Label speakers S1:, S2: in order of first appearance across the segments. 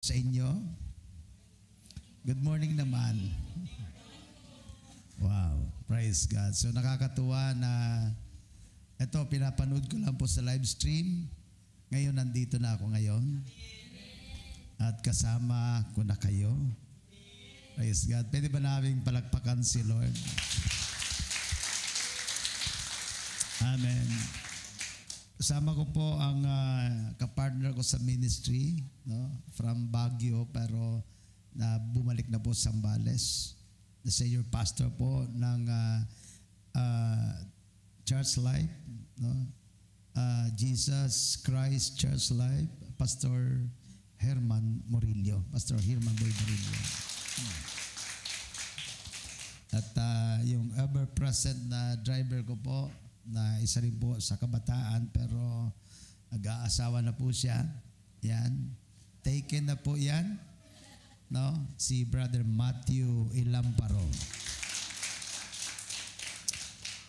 S1: sa inyo. Good morning naman. Wow, praise God. So nakakatuwa na ito, pinapanood ko lang po sa live stream. Ngayon, nandito na ako ngayon. At kasama ko na kayo. Praise God. Pwede ba naming palakpakan si Lord? Amen. Kasama ko po ang kapartner ko sa ministry, no? From Baguio, pero bumalik na po sa Zambales. The senior pastor po ng Church Life, no? Jesus Christ Church Life, Pastor Herman Morillo. Pastor Herman Boy Morillo. At yung ever-present na driver ko po, na isa rin po sa kabataan, pero nag-aasawa na po siya. Yan. Taken na po yan. No? Si Brother Matthew Ilamparo.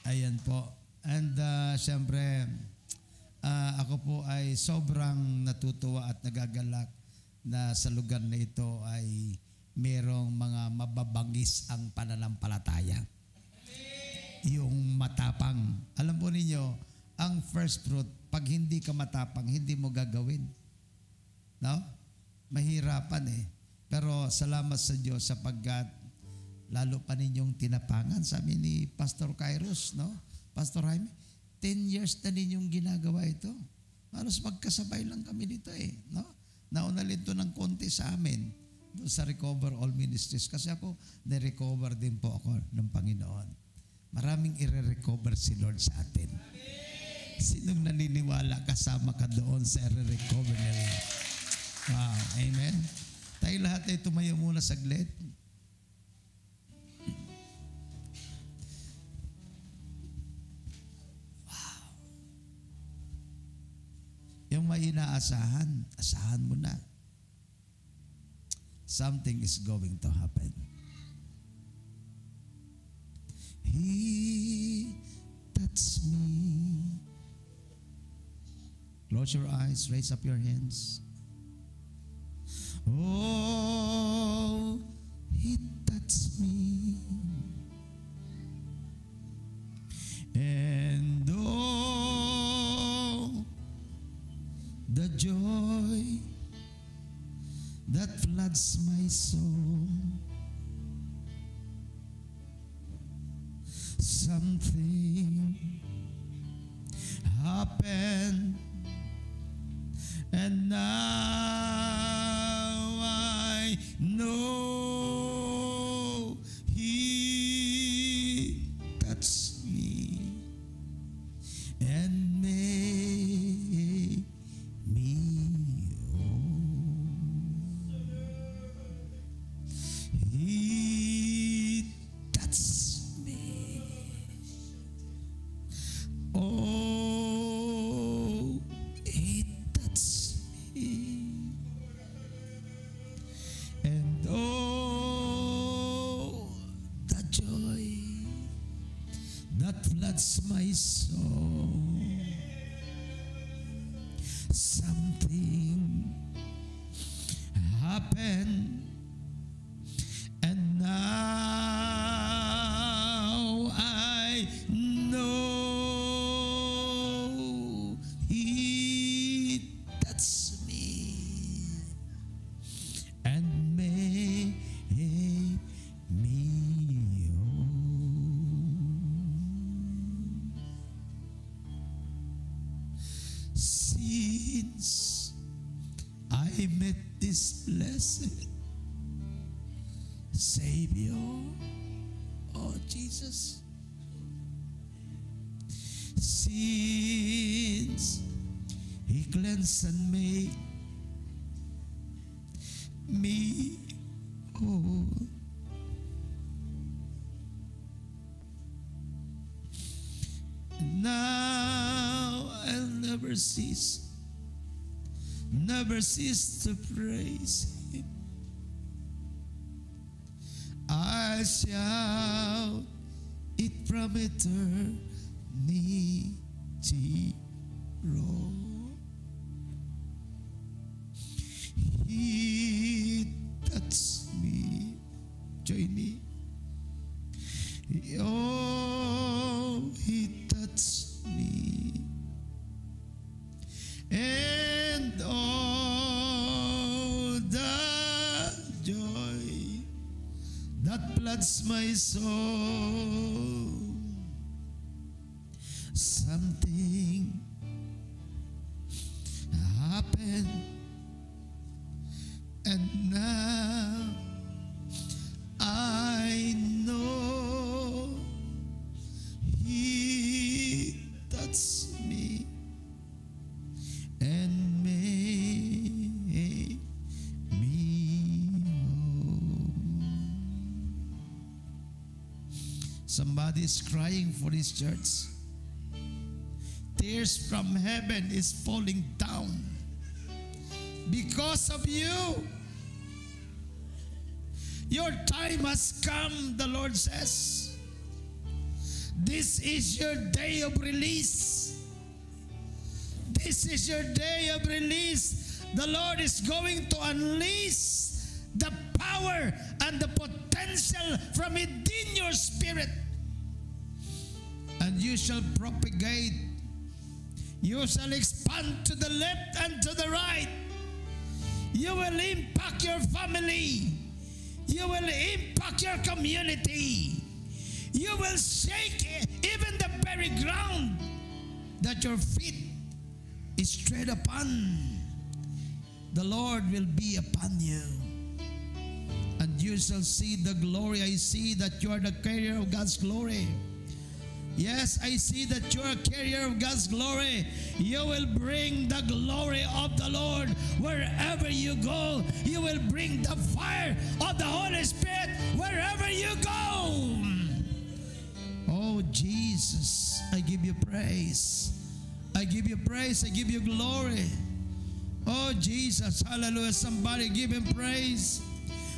S1: Ayan po. And syempre, ako po ay sobrang natutuwa at nagagalak na sa lugar na ito ay merong mga mababangis ang pananampalataya. Yung matapang. Alam po ninyo, ang first fruit, pag hindi ka matapang, hindi mo gagawin. No? Mahirapan eh. Pero salamat sa Diyos sapagkat lalo pa ninyong tinapangan. Sabi ni Pastor Kairos, no? Pastor Jaime, 10 years na ninyong ginagawa ito. Halos magkasabay lang kami dito eh. No? Nauna ito ng konti sa amin doon sa Recover All Ministries. Kasi ako, na-recover din po ako ng Panginoon. Maraming i-recover si Lord sa atin. Sinong naniniwala kasama ka doon sa i-recover nila? Wow, amen. Tayo lahat ay tumayo muna saglit. Wow. Yung may inaasahan, asahan mo na. Something is going to happen. He touched me. Close your eyes, raise up your hands. Oh, He touched me. And oh, the joy that floods my soul. Something happened, and now I know He touched me and made me whole. He touched me. Oh, He touched me. And oh, the joy that floods my soul. Something happened, and now I know He touched me and made me whole. Since I met this blessed Savior, oh Jesus, since He cleansed and made me whole, now I'll never cease to praise Him. I shout it from eternity road. He touched me. Join me. Oh, He touched me. And all the joy that floods my soul. Something happened, and now I know He touched me and made me whole. Somebody is crying for this church. Tears from heaven is falling down because of you. Your time has come, the Lord says. This is your day of release. This is your day of release. The Lord is going to unleash the power and the potential from within your spirit. And you shall propagate. You shall expand to the left and to the right. You will impact your family. You will impact your community. You will shake even the very ground that your feet is tread upon. The Lord will be upon you. And you shall see the glory. I see that you are the carrier of God's glory. Yes, I see that you are a carrier of God's glory. You will bring the glory of the Lord wherever you go. You will bring the fire of the Holy Spirit wherever you go. Oh, Jesus, I give you praise. I give you praise. I give you glory. Oh, Jesus, hallelujah. Somebody give Him praise.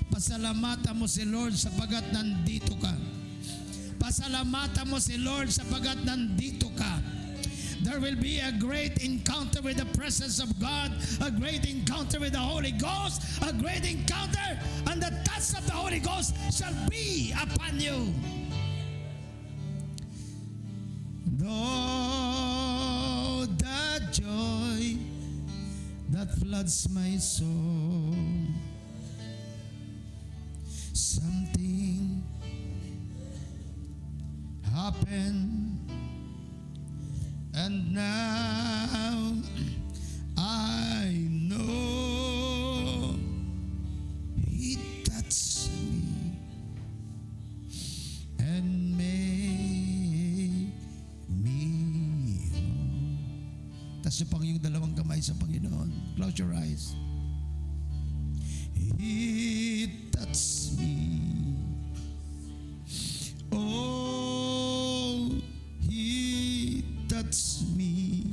S1: Pasalamatan mo si Lord sapagat nandito ka. Pasalamatan mo si Lord sapagat nandito ka. There will be a great encounter with the presence of God, a great encounter with the Holy Ghost, a great encounter, and the touch of the Holy Ghost shall be upon you. Though the joy that floods my soul, something happened, and now I know He touched me and made me whole. Tas yung pang yung dalawang kamay sa Panginoon. Close your eyes. He touched me. Oh, He touched me,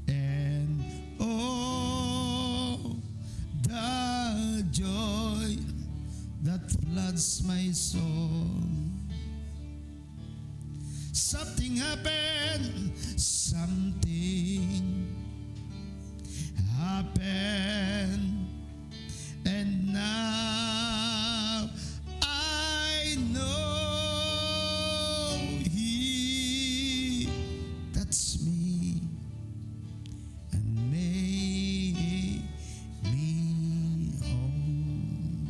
S1: and oh, the joy that floods my soul. Something happened. Something happened, and now I know He touched me and made me whole.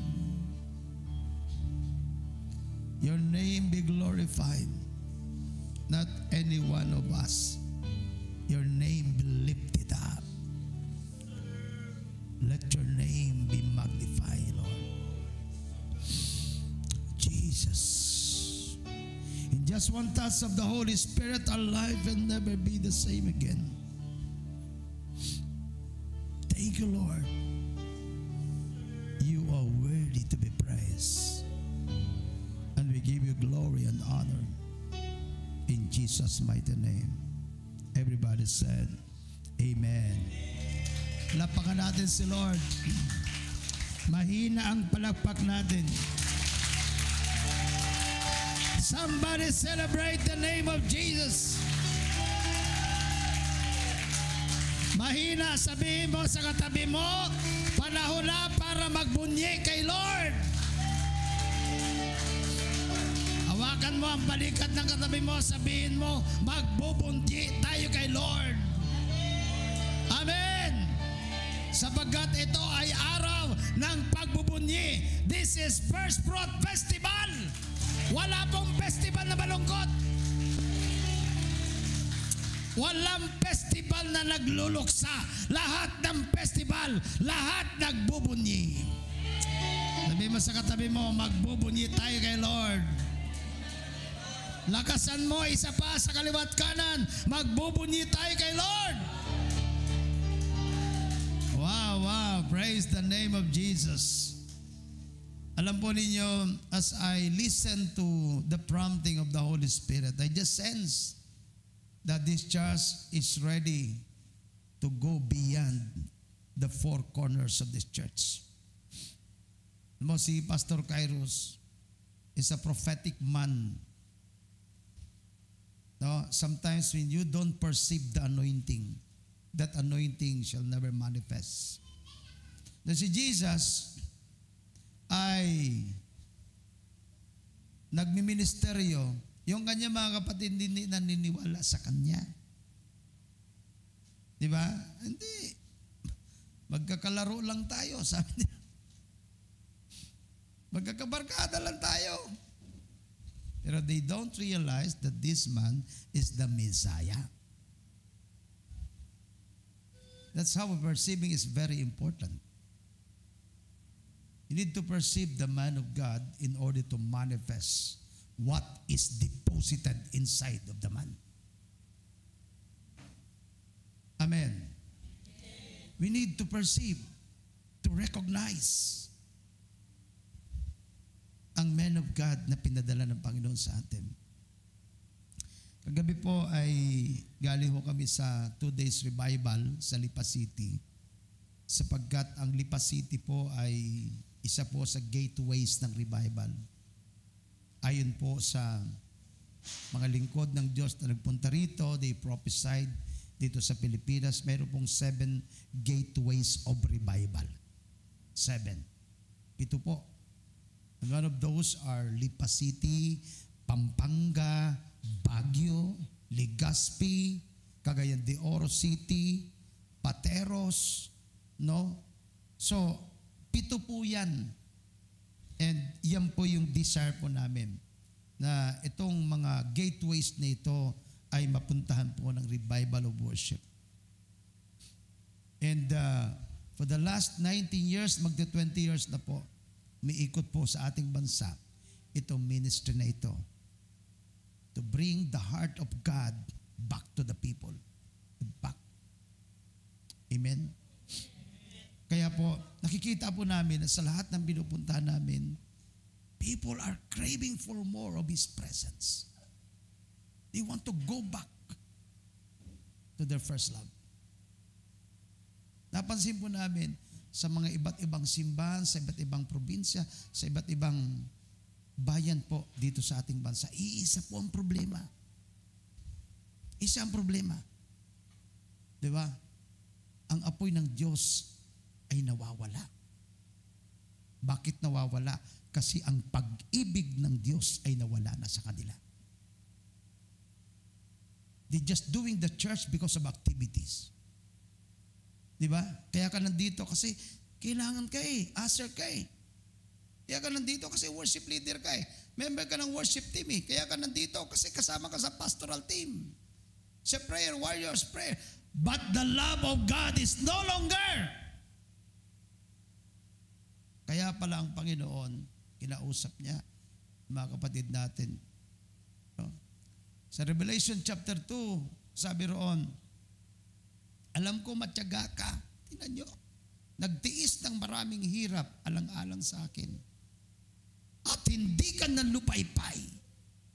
S1: Your name be glorified, not any one of us. Your name be lifted up. Let your name be magnified, Lord. Jesus. In just one touch of the Holy Spirit, our life will never be the same again. Thank you, Lord. You are worthy to be praised. And we give you glory and honor. In Jesus' mighty name. Everybody said, Amen. Lapakan natin si Lord. Mahina ang palakpak natin. Somebody celebrate the name of Jesus. Mahina, sabihin mo sa katabi mo, panahon na para magbunyi kay Lord. Hawakan mo ang balikat ng katabi mo, sabihin mo, magbubunyi tayo kay Lord. Amen. Sapagkat ito ay araw ng pagbubunyi. This is First Fruit Festival. Wala pong festival na malungkot. Walang festival na nagluluksa. Lahat ng festival, lahat nagbubunyi. Sabi mo sa katabi mo, magbubunyi tayo kay Lord. Lakasan mo, isa pa sa kaliwat kanan, magbubunyi tayo kay Lord. Wow, wow. Praise the name of Jesus. Alam po ninyo, as I listen to the prompting of the Holy Spirit, I just sense that this church is ready to go beyond the four corners of this church. Alam mo, si Pastor Kairos is a prophetic man. No, sometimes when you don't perceive the anointing, that anointing shall never manifest. Na si Jesus ay nagmiministeryo. Yung kanya mga kapatid hindi naniniwala sa kanya. Di ba? Hindi. Magkakalaro lang tayo, sabi niya. Magkakabarkada lang tayo. Pero they don't realize that this man is the Messiah. That's how perceiving is very important. You need to perceive the man of God in order to manifest what is deposited inside of the man. Amen. We need to perceive, to recognize ang man of God na pinadala ng Panginoon sa atin. Kagabi po ay galing ho kami sa 2 days revival sa Lipa City, sapagkat ang Lipa City po ay isa po sa gateways ng revival. Ayon po sa mga lingkod ng Diyos na nagpunta rito, they prophesied dito sa Pilipinas, mayroon pong 7 gateways of revival. 7. Ito po. And one of those are Lipa City, Pampanga, Baguio, Legazpi, Cagayan de Oro City, Pateros, no? So, 7 po yan. And yan po yung desire po namin, na itong mga gateways na ito ay mapuntahan po ng revival of worship. And for the last 19 years, magda 20 years na po, umiikot po sa ating bansa itong ministry na ito to bring the heart of God back to the people. Back. Amen? Kaya po, nakikita po namin na sa lahat ng pinupuntahan namin, people are craving for more of His presence. They want to go back to their first love. Napansin po namin sa mga iba't ibang simbahan, sa iba't ibang probinsya, sa iba't ibang bayan po dito sa ating bansa, iisa po ang problema. Isa ang problema. Di ba? Ang apoy ng Diyos ay nawawala. Bakit nawawala? Kasi ang pag-ibig ng Diyos ay nawala na sa kanila. They're just doing the church because of activities. Di ba? Kaya ka nandito kasi kailangan ka usher ka Kaya ka nandito kasi worship leader ka Member ka ng worship team Kaya ka nandito kasi kasama ka sa pastoral team. Sa prayer warriors, prayer. But the love of God is no longer. Kaya pala ang Panginoon, kinausap niya, mga kapatid natin. No? Sa Revelation chapter 2, sabi roon, alam ko matyaga ka. Tingnan nyo. Nagtiis ng maraming hirap alang-alang sa akin. At hindi ka nanlupaypay.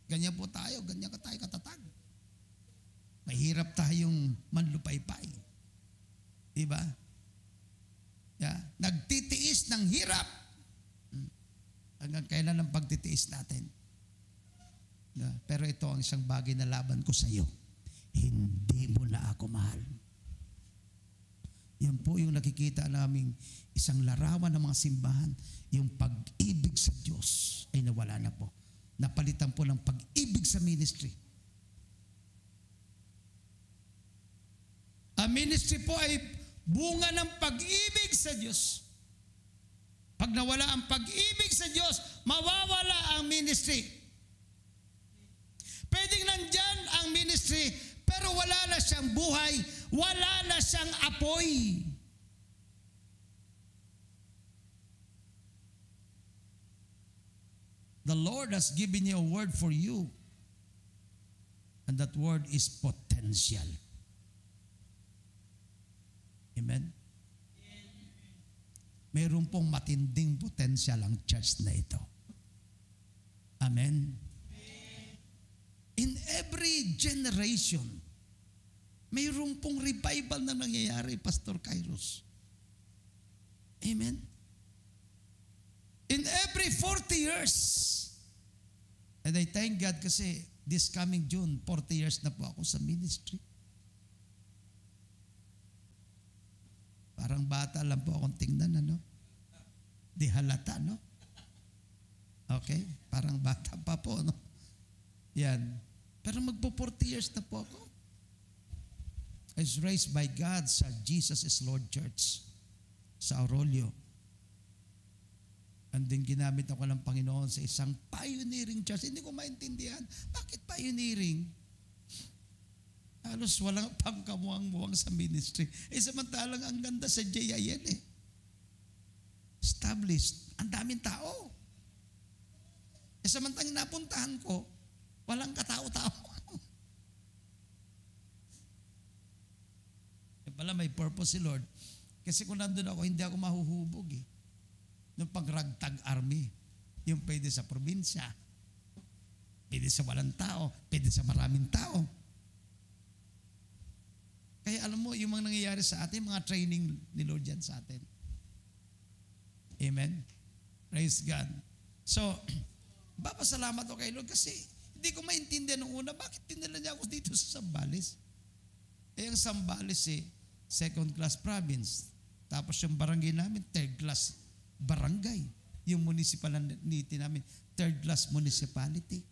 S1: Ganyan po tayo, ganyan ka tayo katatag. Mahirap tayong manlupaypay. Diba? Yeah. Nagtitiis ng hirap. Hanggang kailan ang pagtitiis natin? Yeah. Pero ito ang isang bagay na laban ko sa iyo. Hindi mo na ako mahal. Yan po yung nakikita naming isang larawan ng mga simbahan, yung pag-ibig sa Diyos ay nawala na po. Napalitan po ng pag-ibig sa ministry. Ang ministry po ay bunga ng pag-ibig sa Diyos. Pag nawala ang pag-ibig sa Diyos, mawawala ang ministry. Pwedeng nandyan ang ministry, pero wala na siyang buhay, wala na siyang apoy. The Lord has given you a word for you. And that word is potential. Amen? Mayroon pong matinding potential ang church na ito. Amen? In every generation, mayroon pong revival na nangyayari, Pastor Kairos. Amen? In every 40 years. And I thank God kasi this coming June, 40 years na po ako sa ministry. Parang bata lang po akong tingnan, ano? Di halata, no? Okay? Parang bata pa po, no? Yan. Pero magpo 40 years na po ako. I was raised by God sa Jesus is Lord Church sa Aurolio. And then ginamit ako ng Panginoon sa isang pioneering church. Hindi ko maintindihan. Bakit pioneering? Halos walang pangkamuang-muang sa ministry. Samantalang ang ganda sa JIN eh. Established. Ang daming tao. Samantalang napuntahan ko, walang katao-tao. Pala may purpose si Lord. Kasi kung nandun ako, hindi ako mahuhubog eh. Yung pagragtag army, yung pwede sa probinsya, pwede sa walang tao, pwede sa maraming tao. Kaya alam mo, yung mga nangyayari sa atin, mga training ni Lord yan sa atin. Amen? Praise God. So, papasalamat ako kay Lord kasi hindi ko maintindihan nung una, bakit tinala niya ako dito sa Zambales? Ang Zambales second class province. Tapos yung barangay namin, third class barangay. Yung municipality namin, third class municipality.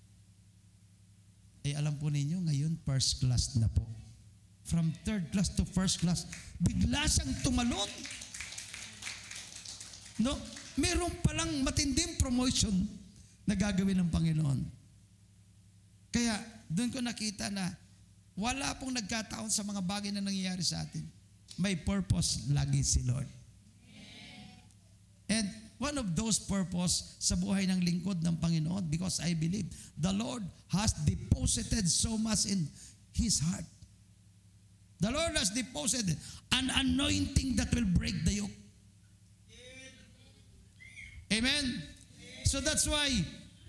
S1: Alam po ninyo, ngayon first class na po. From third class to first class, bigla siyang tumalon. No? Meron palang matinding promotion na gagawin ng Panginoon. Kaya, doon ko nakita na wala pong nagkataon sa mga bagay na nangyayari sa atin. May purpose lagi si Lord. And one of those purpose sa buhay ng lingkod ng Panginoon, because I believe the Lord has deposited so much in His heart. The Lord has deposited an anointing that will break the yoke. Amen? So that's why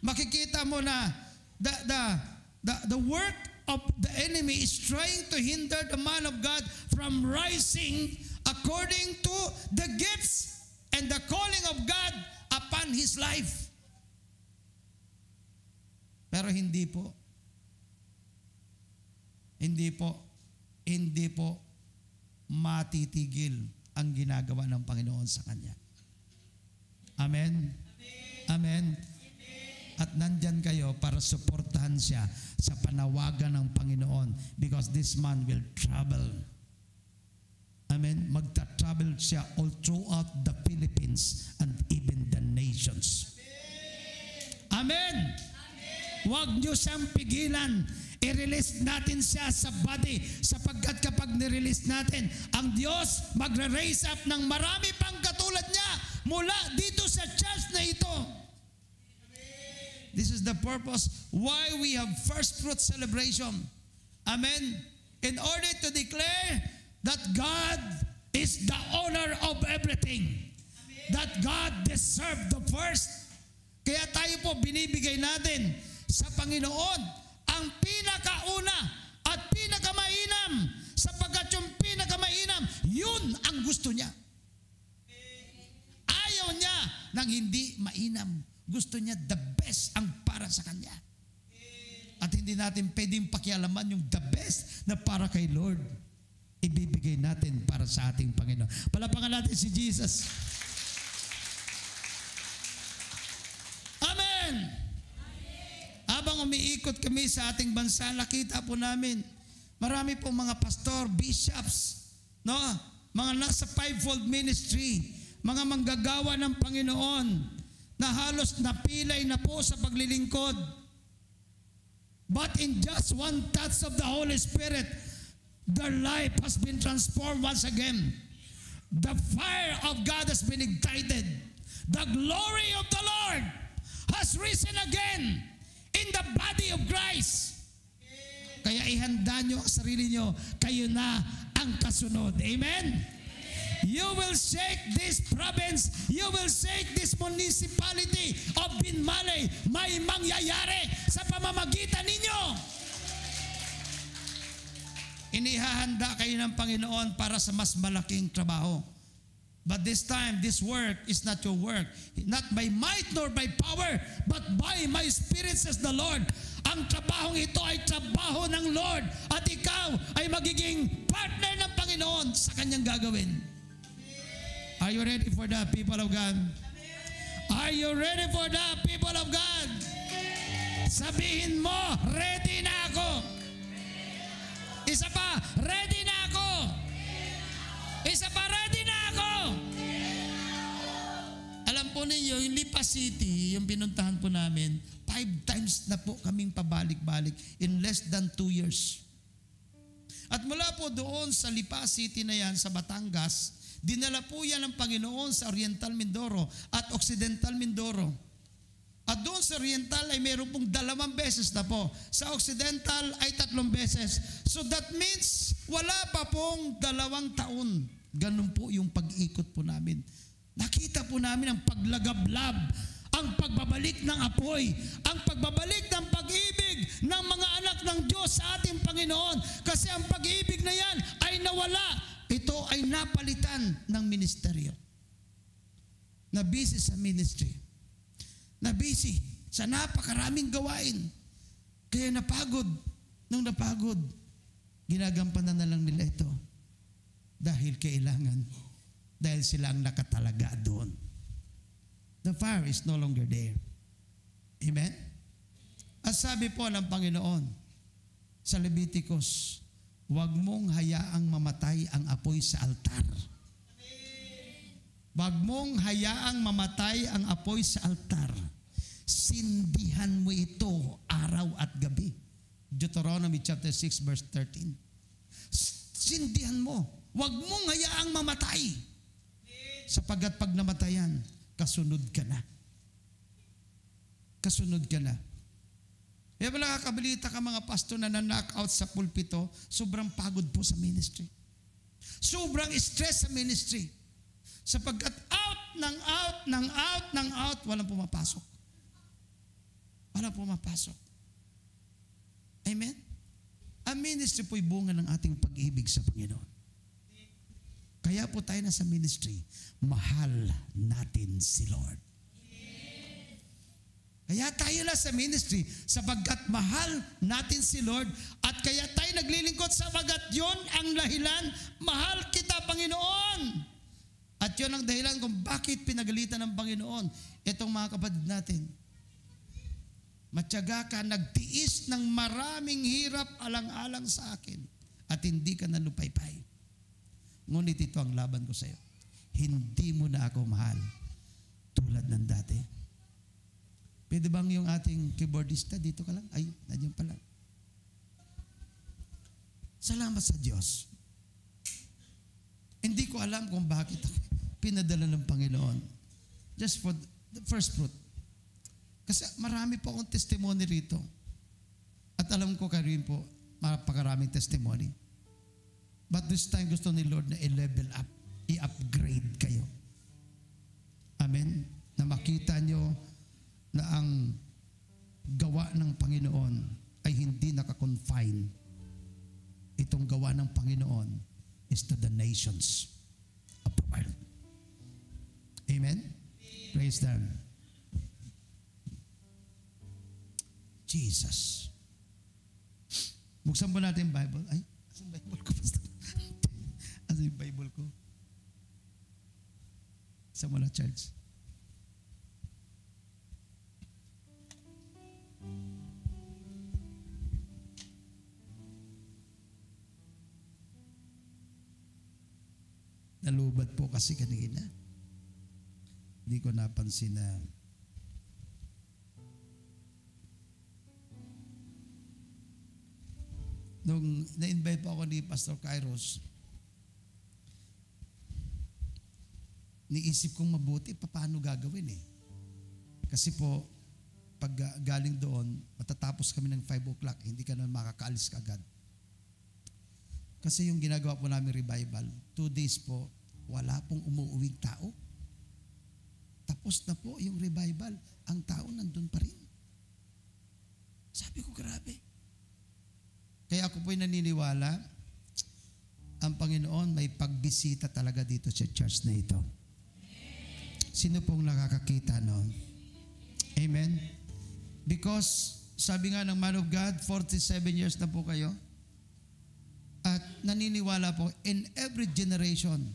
S1: makikita mo na the work of the enemy is trying to hinder the man of God from rising according to the gifts and the calling of God upon his life. Pero hindi po matitigil ang ginagawa ng Panginoon sa kanya. Amen? Amen? At nandyan kayo para suportahan siya sa panawagan ng Panginoon because this man will travel. Amen? Magta-travel siya all throughout the Philippines and even the nations. Amen? Huwag niyo siyang pigilan. I-release natin siya sa body sapagkat kapag nirelease natin, ang Diyos magre-raise up ng marami pang katulad niya mula dito sa church na ito. This is the purpose why we have first fruit celebration. Amen? In order to declare that God is the owner of everything. That God deserves the first. Kaya tayo po binibigay natin sa Panginoon ang pinakauna at pinakamainam sapagkat yung pinakamainam, yun ang gusto niya. Ayaw niya ng hindi mainam. Gusto niya the best ang para sa kanya. At hindi natin pwedeng pakialaman yung the best na para kay Lord. ibibigay natin para sa ating Panginoon. Palapakan natin si Jesus. Amen! Habang umiikot kami sa ating bansa, nakita po namin, marami po mga pastor, bishops, no? Mga nasa fivefold ministry, mga manggagawa ng Panginoon, na halos napilay na po sa paglilingkod. But in just one touch of the Holy Spirit, their life has been transformed once again. The fire of God has been ignited. The glory of the Lord has risen again in the body of Christ. Kaya ihanda nyo ang sarili nyo, kayo na ang kasunod. Amen? You will shake this province, you will shake this municipality of Binmalay. May mangyayari sa pamamagitan ninyo. Inihahanda kayo ng Panginoon para sa mas malaking trabaho. But this time, this work is not your work. Not by might nor by power, but by my Spirit, says the Lord. Ang trabahong ito ay trabaho ng Lord. At ikaw ay magiging partner ng Panginoon sa kanyang gagawin. Are you ready for that, people of God? Are you ready for that, people of God? Sabihin mo, ready na ako. Isa pa, ready na ako. Isa pa, ready na ako. Alam po ninyo, yung Lipa City, yung pinuntahan po namin, 5 times na po kaming pabalik-balik in less than 2 years. At mula po doon sa Lipa City na yan, sa Batangas, dinala po yan ng Panginoon sa Oriental Mindoro at Occidental Mindoro. At doon sa Oriental ay mayroon pong 2 beses na po. Sa Occidental ay 3 beses. So that means wala pa pong 2 taon. Ganun po yung pag-ikot po namin. Nakita po namin ang paglagablab, ang pagbabalik ng apoy, ang pagbabalik ng pag-ibig ng mga anak ng Diyos sa ating Panginoon. Kasi ang pag-ibig na yan ay nawala. Ito ay napalitan ng ministeryo. Na busy sa ministry. Na busy sa napakaraming gawain. Kaya napagod. Nung napagod, ginagampanan na lang nila ito. Dahil kailangan. Dahil sila ang nakatalaga doon. The fire is no longer there. Amen? At sabi po ng Panginoon sa Leviticus, huwag mong hayaang mamatay ang apoy sa altar. Huwag mong hayaang mamatay ang apoy sa altar. Sindihan mo ito araw at gabi. Deuteronomy chapter 6 verse 13. Sindihan mo. Huwag mong hayaang mamatay. Sapagkat pag namatayan, kasunod ka na. Kasunod ka na. Kaya wala kakabilita ka mga pastor na na-knock-out sa pulpito, sobrang pagod po sa ministry. Sobrang stress sa ministry. Sapagkat out, walang pumapasok. Walang pumapasok. Amen? Ang ministry po'y bunga ng ating pag-ibig sa Panginoon. Kaya po tayo na sa ministry, mahal natin si Lord. Kaya tayo na sa ministry sapagkat mahal natin si Lord at kaya tayo naglilingkod sapagkat yon ang dahilan, mahal kita Panginoon. At yon ang dahilan kung bakit pinagalitan ng Panginoon itong mga kapatid natin. Matyaga ka, nagtiis ng maraming hirap alang-alang sa akin at hindi ka nalupaypay. Ngunit ito ang laban ko sa iyo. Hindi mo na ako mahal tulad ng dati. Pwede bang yung ating keyboardista, dito ka lang? Ay, nandiyan pala. Salamat sa Diyos. Hindi ko alam kung bakit ako pinadala ng Panginoon. Just for the first fruit. Kasi marami po akong testimony rito. At alam ko kayo rin po, mapakaraming testimony. But this time gusto ni Lord na i-level up, i-upgrade kayo. Amen? Na makita nyo na ang gawa ng Panginoon ay hindi nakakonfine. Itong gawa ng Panginoon is to the nations of the world. Amen? Praise them. Jesus. Buksan po natin yung Bible. Ay, saan Bible ko? sa Bible ko. Sa mula church. Nalubat po kasi kanina. Hindi ko napansin na nung na-invite po ako ni Pastor Kairos, niisip kong mabuti, paano gagawin eh. Kasi po, pag galing doon, matatapos kami ng 5 o'clock, hindi ka na makakaalis agad. Kasi yung ginagawa po namin revival, 2 days po, wala pong umuuwing tao. Tapos na po yung revival, ang tao nandun pa rin. Sabi ko, grabe. Kaya ako po'y naniniwala, ang Panginoon may pagbisita talaga dito sa church na ito. Sino pong nakakakita, no? Amen? Because, sabi nga ng man of God, 47 years na po kayo. At naniniwala po, in every generation,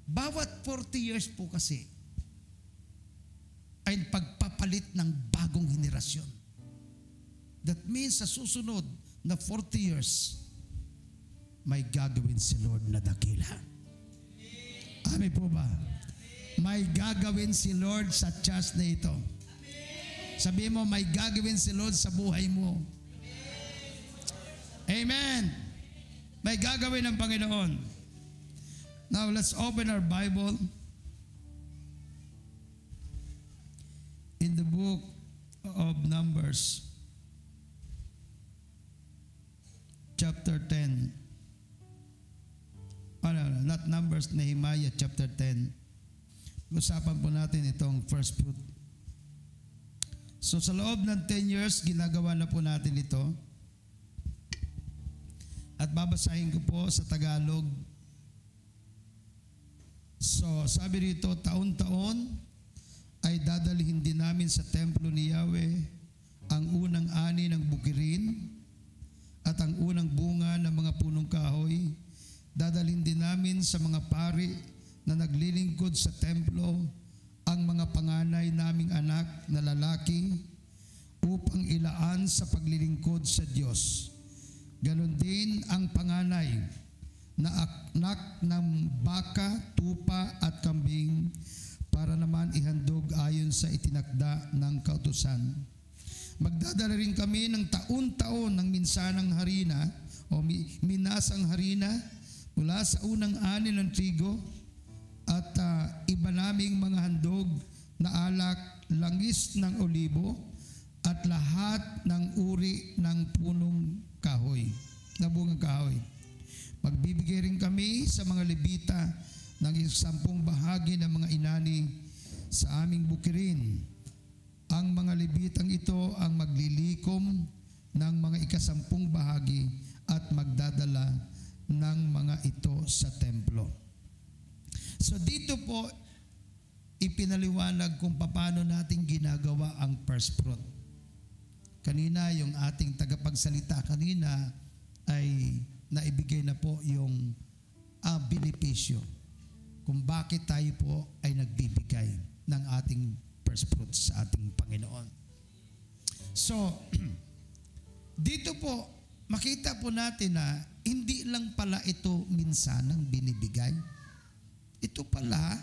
S1: bawat 40 years po kasi, ay pagpapalit ng bagong henerasyon. That means sa susunod na 40 years, may gagawin si Lord na dakila. Amen po ba? May gagawin si Lord sa church na ito. Sabi mo, may gagawin si Lord sa buhay mo. Amen. May gagawin ng Panginoon. Now, let's open our Bible in the book of Numbers, chapter 10. Oh, no, not Numbers, Nehemiah chapter 10. Usapan po natin itong first fruit. So sa loob ng 10 years, ginagawa na po natin ito. At babasahin ko po sa Tagalog. So sabi rito, taon-taon ay dadalhin din namin sa templo ni Yahweh ang unang ani ng bukirin at ang unang bunga ng mga punong kahoy. Dadalhin din namin sa mga pari na naglilingkod sa templo ang mga panganay naming anak na lalaki upang ilaan sa paglilingkod sa Diyos. Ganon din ang panganay na anak ng baka, tupa at kambing para naman ihandog ayon sa itinakda ng kautusan. Magdadala rin kami ng taon-taon ng minsanang harina o minasang harina mula sa unang ani ng trigo at iba naming mga handog na alak, langis ng olibo at lahat ng uri ng punong kahoy, na bungang kahoy. Magbibigay rin kami sa mga Levita ng 10 bahagi ng mga inani sa aming bukirin. Ang mga Levitang ito ang maglilikom ng mga 10 bahagi at magdadala ng mga ito sa templo. So dito po, ipinaliwanag kung paano natin ginagawa ang first fruit. Kanina, yung ating tagapagsalita kanina ay naibigay na po yung benepisyo kung bakit tayo po ay nagbibigay ng ating first fruit sa ating Panginoon. So, dito po, makita po natin na hindi lang pala ito minsanang binibigay. Ito pala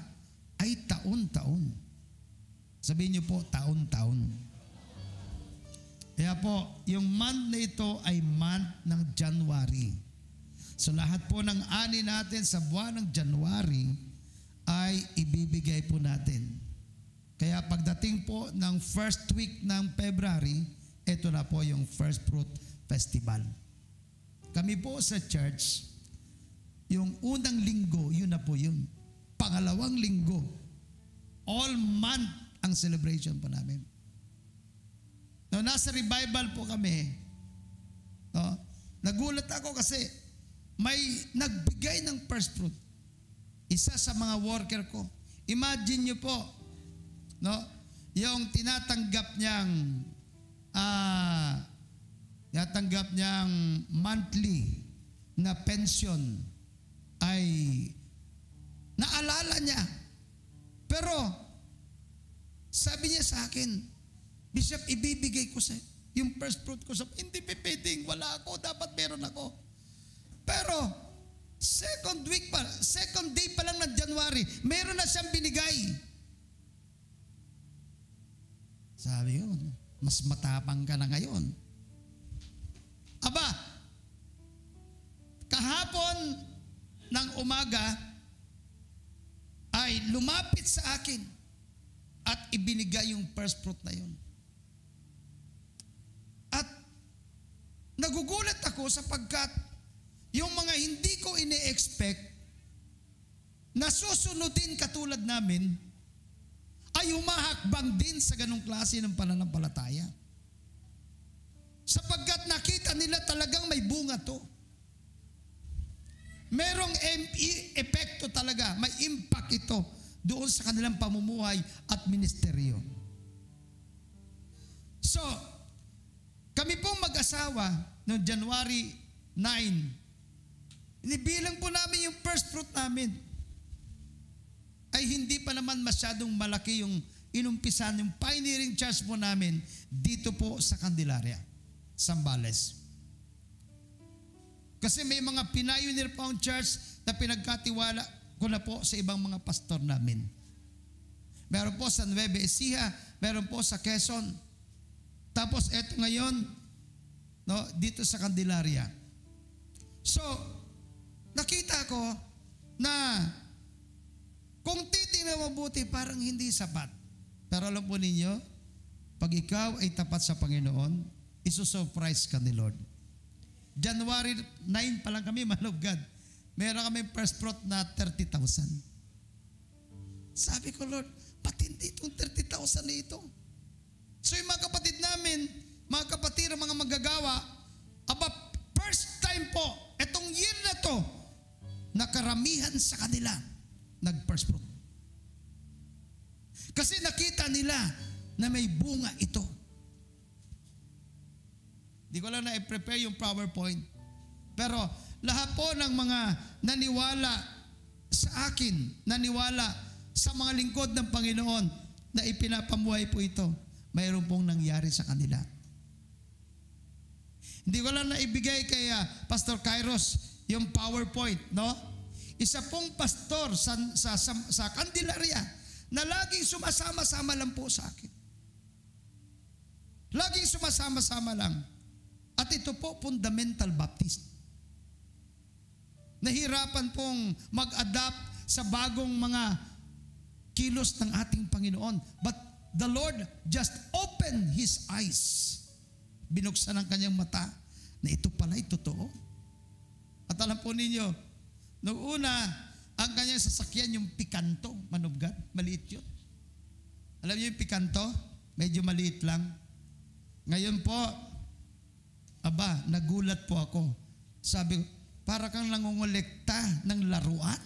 S1: ay taon-taon. Sabihin niyo po, taon-taon. Kaya po, yung month na ito ay month ng January. So lahat po ng ani natin sa buwan ng January ay ibibigay po natin. Kaya pagdating po ng first week ng February, ito na po yung First Fruit Festival. Kami po sa church, yung unang linggo, yun na po yun. Pangalawang linggo, all month ang celebration po namin. No, nasa revival po kami, no, nagulat ako kasi may nagbigay ng first fruit. Isa sa mga worker ko. Imagine nyo po, no, yung tinatanggap niyang monthly na pension ay naalala niya. Pero sabi niya sa akin, Bishop, ibibigay ko sa yung first fruit ko. Hindi pwedeng, wala ako, dapat meron ako. Pero second day pa lang ng January, meron na siyang binigay. Sabi ko, mas matapang ka na ngayon. Aba, kahapon ng umaga ay lumapit sa akin at ibinigay yung first fruit na yun. At nagugulat ako sapagkat yung mga hindi ko ini-expect na susunodin katulad namin ay humahakbang din sa ganong klase ng pananampalataya. Sapagkat nakita nila talagang may bunga to. Merong epekto talaga, may impact ito doon sa kanilang pamumuhay at ministeryo. So, kami pong mag-asawa noong January 9, inibilang po namin yung first fruit namin. Ay hindi pa naman masyadong malaki yung inumpisan, yung pioneering church po namin dito po sa Candelaria, Zambales. Kasi may mga pioneer pa ang church na pinagkatiwala ko na po sa ibang mga pastor namin. Meron po sa Nueva Ecija, meron po sa Quezon. Tapos eto ngayon, no, dito sa Candelaria. So, nakita ko na kung titingnan mabuti, parang hindi sapat. Pero alam po ninyo, pag ikaw ay tapat sa Panginoon, isusurprise ka ni Lord. January 9 pa lang kami, man of God. Meron kami first fruit na 30,000. Sabi ko, Lord, patindi itong 30,000 na ito. So yung mga kapatid namin, mga kapatid, mga magagawa, first time po, itong year na to, nakaramihan sa kanila, nag-first fruit. Kasi nakita nila na may bunga ito. Di ko lang na-prepare yung PowerPoint. Pero lahat po ng mga naniwala sa akin, naniwala sa mga lingkod ng Panginoon na ipinapamuhay po ito, mayroon pong nangyari sa kanila. Hindi ko lang naibigay kay Pastor Kairos yung PowerPoint, no? Isa pong pastor sa Candelaria na laging sumasama-sama lang po sa akin. Laging sumasama-sama lang. At ito po, fundamental Baptist. Nahirapan pong mag-adapt sa bagong mga kilos ng ating Panginoon. But the Lord just opened His eyes. Binuksan ang kanyang mata na ito pala'y totoo. At alam po ninyo, noong una, ang kanyang sasakyan yung pikanto, man of God, maliit yun. Alam niyo yung pikanto? Medyo maliit lang. Ngayon po, nagulat po ako. Sabi ko, para kang nangongolekta ng laruan.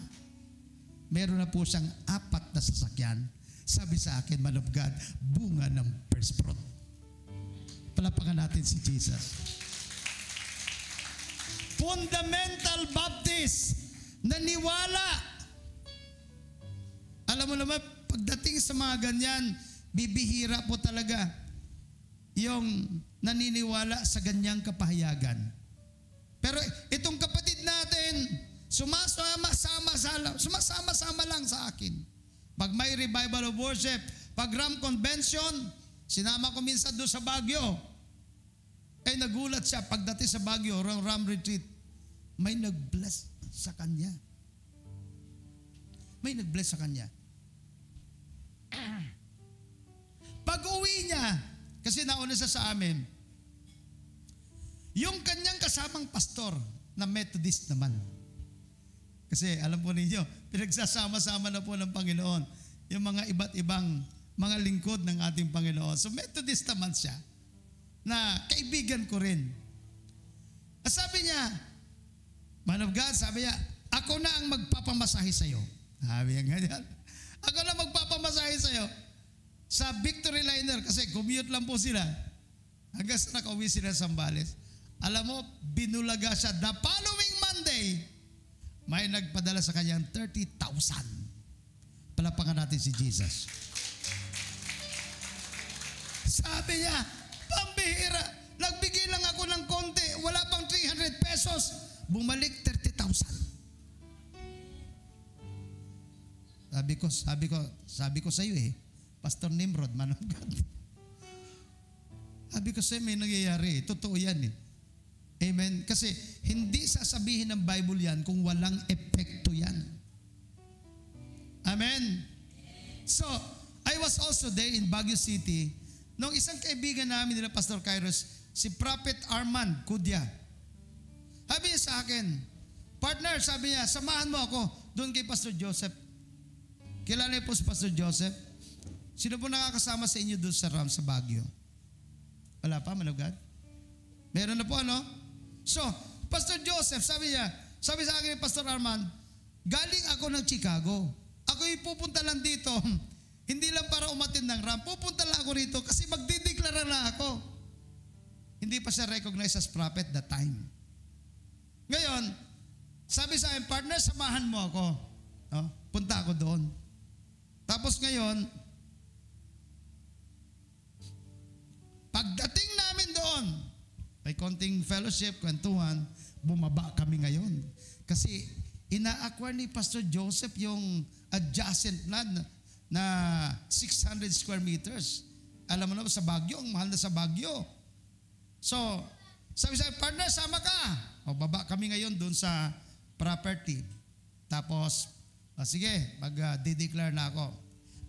S1: Meron na po siyang 4 na sasakyan. Sabi sa akin, man of God, bunga ng first fruit. Palapakan natin si Jesus. Fundamental Baptist. Naniwala. Alam mo naman, pagdating sa mga ganyan, bibihira po talaga yung naniniwala sa ganyang kapahayagan. Pero itong kapatid natin, sumasama-sama lang sa akin. Pag may revival of worship, pag Ram Convention, sinama ko minsan doon sa Baguio. Nagulat siya pagdating sa Baguio, Ram Retreat, may nag-bless sa kanya. May nag-bless sa kanya. Pag-uwi niya, kasi nauna siya sa amin, yung kanyang kasamang pastor na Methodist naman. Kasi alam po ninyo, pinagsasama-sama na po ng Panginoon yung mga iba't ibang mga lingkod ng ating Panginoon. So Methodist naman siya, na kaibigan ko rin. At sabi niya, man of God, sabi niya, ako na ang magpapamasahe sa'yo. Sabi niya ganyan. Ako na magpapamasahe sa'yo sa Victory Liner kasi commute lang po sila. Hanggang sa nakauwi sila sa Zambales. Alam mo, binulaga siya. The following Monday, may nagpadala sa kanya 30,000. Palapakan natin si Jesus. Sabi niya, pambihira, nagbigay lang ako ng konti, wala pang 300 pesos. Bumalik 30,000. Sabi ko sa iyo Pastor Nimrod, man of God. Sabi ko sa iyo, may nangyayari. Totoo yan Amen? Kasi hindi sasabihin ng Bible yan kung walang epekto yan. Amen? So, I was also there in Baguio City nung isang kaibigan namin nila, Pastor Kairos, si Prophet Armand Kudya. Sabi niya sa akin, partner, sabi niya, samahan mo ako doon kay Pastor Joseph. Kilala niyo po si Pastor Joseph? Sino po nakakasama sa inyo doon sa RAM sa Baguio? Wala pa, man of God? Meron na po, ano? So, Pastor Joseph, sabi sa akin ni Pastor Armand, galing ako ng Chicago. Ako pupunta lang dito, hindi lang para umattend ng RAM, pupunta lang ako rito kasi magdideklara na ako. Hindi pa siya recognized as prophet that time. Ngayon, sabi sa akin, partner, samahan mo ako. Punta ako doon. Tapos ngayon, pagdating namin doon, may konting fellowship, kwentuhan, bumaba kami ngayon. Kasi ina-acquire ni Pastor Joseph yung adjacent land na 600 square meters. Alam mo na sa Baguio, ang mahal na sa Baguio. So, sabi sa partner, sama ka. Baba kami ngayon doon sa property. Tapos, sige, mag-declare na ako.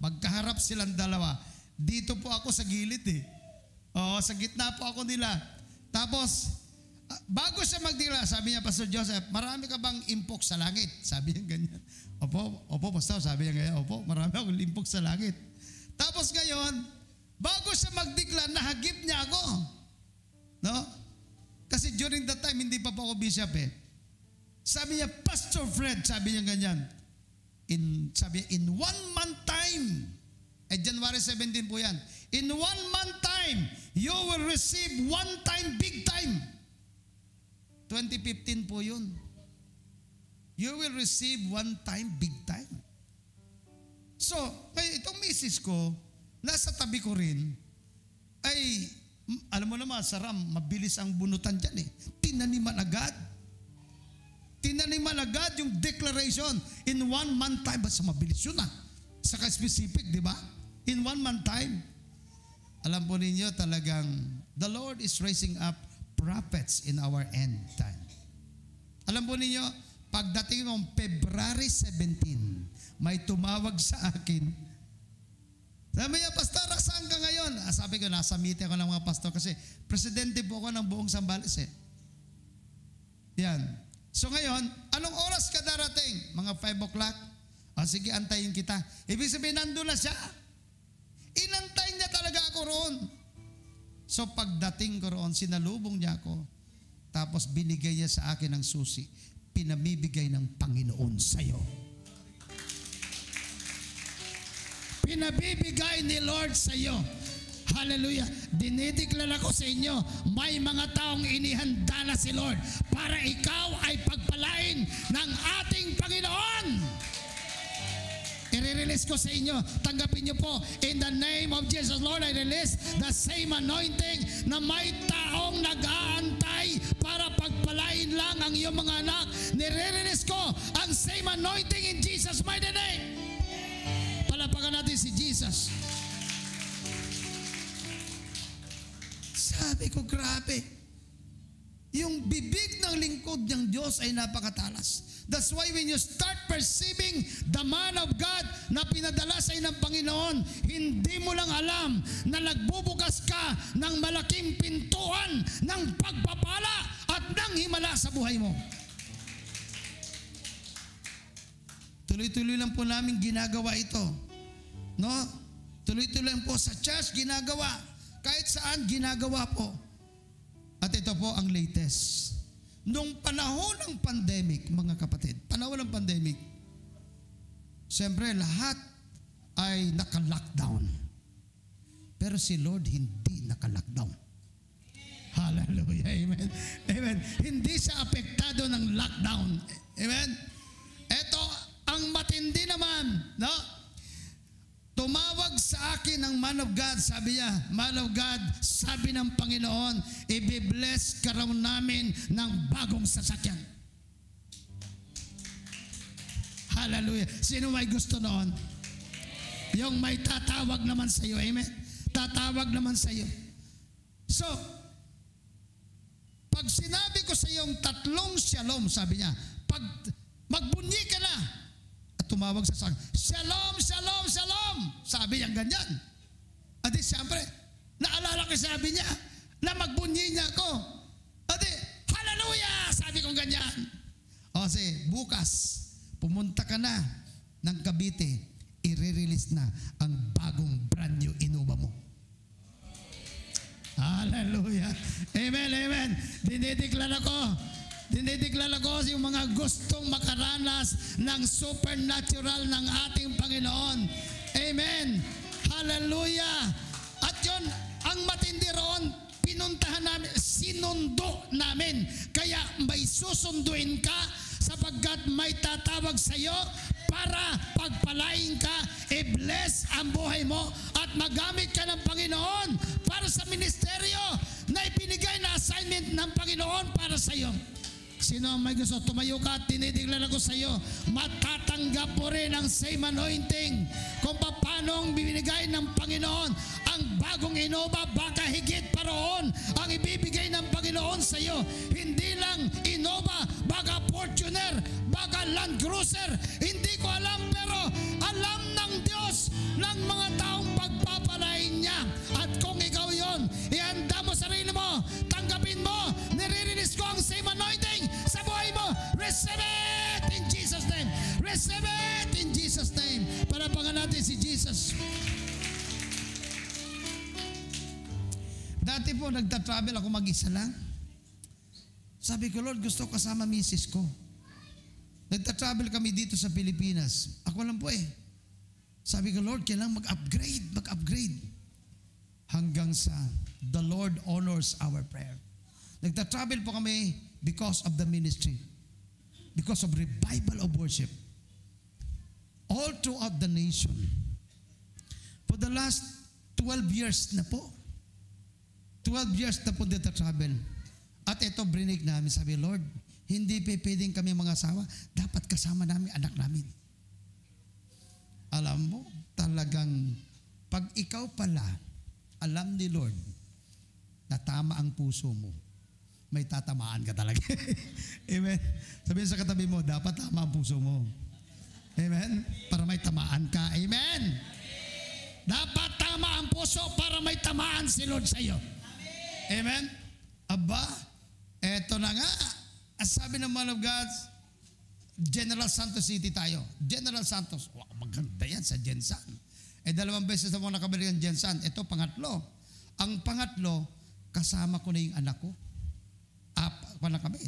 S1: Magkaharap silang dalawa. Dito po ako sa gilid sa gitna po ako nila. Tapos, bago siya mag-declare, sabi niya, Pastor Joseph, marami ka bang impok sa langit? Sabi niya ganyan. Opo, Pastor, sabi niya ganyan. Opo, marami akong impok sa langit. Tapos ngayon, bago siya mag-declare, nahagip niya ako. No? Kasi during that time, hindi pa po ako bishop Sabi niya, Pastor Fred, sabi niya ganyan. In 1 month time, January 17 po yan. In 1 month time, you will receive one time, big time. 2015 po yun. You will receive one time, big time. So, itong misis ko, nasa tabi ko rin, ay, alam mo naman, sa RAM, mabilis ang bunutan dyan Tinaniman agad. Tinaniman agad yung declaration in 1 month time. Basta mabilis yun Saka specific, di ba? In 1 month time. Alam po ninyo talagang the Lord is raising up prophets in our end time. Alam po ninyo, pagdating ng February 17, may tumawag sa akin. Sabi niya, Pastor, saan ka ngayon? Sabi ko, nasa meeting ako ng mga pastor kasi presidente po ako ng buong Zambales Yan. So ngayon, anong oras ka darating? Mga 5 o'clock? Sige, antayin kita. Ibig sabihin, nandun na siya. Inantay niya talaga ako roon. So pagdating ko roon, sinalubong niya ako. Tapos binigay niya sa akin ng susi. Pinamibigay ng Panginoon sa iyo. Pinabibigay ni Lord sa iyo. Hallelujah. Dinideklara ko sa inyo, may mga taong inihanda na si Lord para ikaw ay pagpalain ng ating Panginoon. I-release ko sa inyo. Tanggapin niyo po. In the name of Jesus, Lord, I release the same anointing na may taong nag-aantay para pagpalain lang ang iyong mga anak. Nire-release ko ang same anointing in Jesus' mighty name. Palapakan natin si Jesus. Sabi ko, grabe. Yung bibig ng lingkod ng Diyos ay napakatalas. That's why when you start perceiving the man of God na pinadala sa iyo ng Panginoon, hindi mo lang alam na nagbubukas ka ng malaking pintuan ng pagpapala at ng himala sa buhay mo. Tuloy-tuloy lang po namin ginagawa ito. No? Tuloy-tuloy lang po sa church ginagawa. Kahit saan ginagawa po. At ito po ang latest. Nung panahon ng pandemic, mga kapatid, panahon ng pandemic, siyempre lahat ay naka-lockdown. Pero si Lord hindi naka-lockdown. Hallelujah. Amen. Amen. Hindi siya apektado ng lockdown. Amen. ang matindi naman, no? Tumawag sa akin ng man of God, sabi niya, man of God, sabi ng Panginoon, i-bless ka raw namin ng bagong sasakyan. Hallelujah. Sino may gusto noon? Yung may tatawag naman sa iyo, amen? Tatawag naman sa iyo. So, pag sinabi ko sa iyong 3 shalom, sabi niya, pag magbunyi ka na, at tumawag sa akin, shalom, shalom, shalom. Sabi niya ganyan. At di siyempre, naalala ko sabi niya, na magbunyi niya ako. At di, hallelujah, sabi ko ganyan. O sige, bukas, pumunta ka na ng Cavite, i-release na ang bagong brand new Innova mo. Hallelujah. Amen, amen. Dinideklara ko yung mga gustong makaranas ng supernatural ng ating Panginoon. Amen. Hallelujah. At yun, ang matindi roon, pinuntahan namin, sinundo namin. Kaya may susunduin ka sapagkat may tatawag sa iyo para pagpalain ka, i-bless ang buhay mo at magamit ka ng Panginoon para sa ministeryo na ibinigay na assignment ng Panginoon para sa iyo. Sino ang may gusto? Tumayo ka at tinidiklara ko sa iyo, matatanggap mo rin ang same anointing kung paano ang bibigay ng Panginoon ang bagong Innova, baka higit pa roon ang ibibigay ng Panginoon sa iyo. Hindi lang Innova, baka Fortuner, baka Land Cruiser, hindi ko alam, pero alam ng Diyos ng mga taong pagpapalain niya. At kung ikaw yon, ihanda mo sarili mo, tanggapin mo, nire-release ko ang same anointing sa buhay mo. Receive it in Jesus' name. Receive it in Jesus' name. Palapakan natin si Jesus. Dati po, nagta-travel ako mag-isa lang. Sabi ko, Lord, gusto ko kasama misis ko. Nagta-travel kami dito sa Pilipinas. Ako lang po eh. Sabi ko, Lord, kailangan mag-upgrade. Hanggang sa the Lord honors our prayer. Nagta-travel po kami because of the ministry. Because of revival of worship. All throughout the nation. For the last 12 years na po. 12 years na po dito travel. At ito, brinig namin, sabi, Lord, hindi pwedeng kami mga asawa, dapat kasama namin anak namin. Alam mo, talagang, pag ikaw pala, alam ni Lord, na tama ang puso mo, may tatamaan ka talaga. Amen. Sabihin sa katabi mo, dapat tama ang puso mo. Amen. Para may tamaan ka. Amen. Dapat tama ang puso para may tamaan si Lord sa iyo. Amen? Aba, eto na nga. Sabi ng man of God, General Santos City tayo. General Santos, wow, maganda yan sa Gensan. 2 beses na mo nakabili ng Gensan. Ito, pangatlo. Ang pangatlo, kasama ko na yung anak ko. Na kami.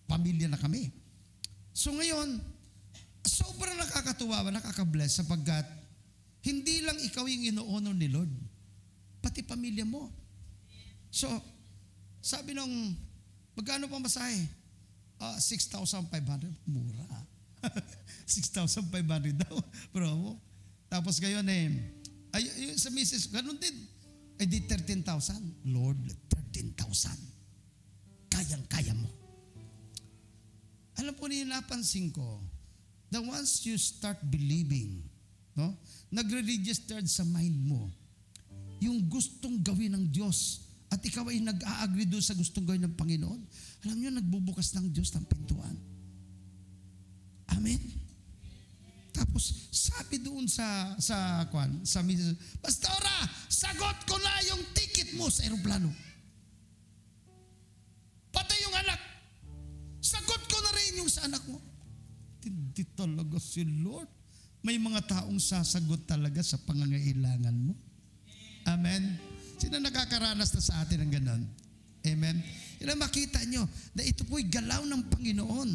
S1: Pamilya na kami. So ngayon, sobrang nakakatuwa, nakaka-bless sapagkat hindi lang ikaw yung ino-honor ni Lord, pati pamilya mo. So, sabi nung, magkano pa masahe? 6,500. Mura. 6,500 daw. Bro. Tapos ngayon sa misis, ganun din. Di 13,000. Lord, 13,000. Kayang-kaya mo. Alam po niyo, napansin ko, that once you start believing, no, nagre-registered sa mind mo, yung gustong gawin ng Diyos, at ikaw ay nag-a-agree doon sa gustong gawin ng Panginoon, alam niyo, nagbubukas ng Diyos ng pintuan. Amen? Tapos, sabi doon sa misis, Pastora, sagot ko na yung ticket mo sa aeroplano. Pati yung anak, sagot ko na rin yung sa anak mo. Hindi talaga si Lord. May mga taong sasagot talaga sa pangangailangan mo. Amen? Sino nakakaranas na sa atin ng ganon? Amen? Yan ang makita nyo na ito po'y galaw ng Panginoon.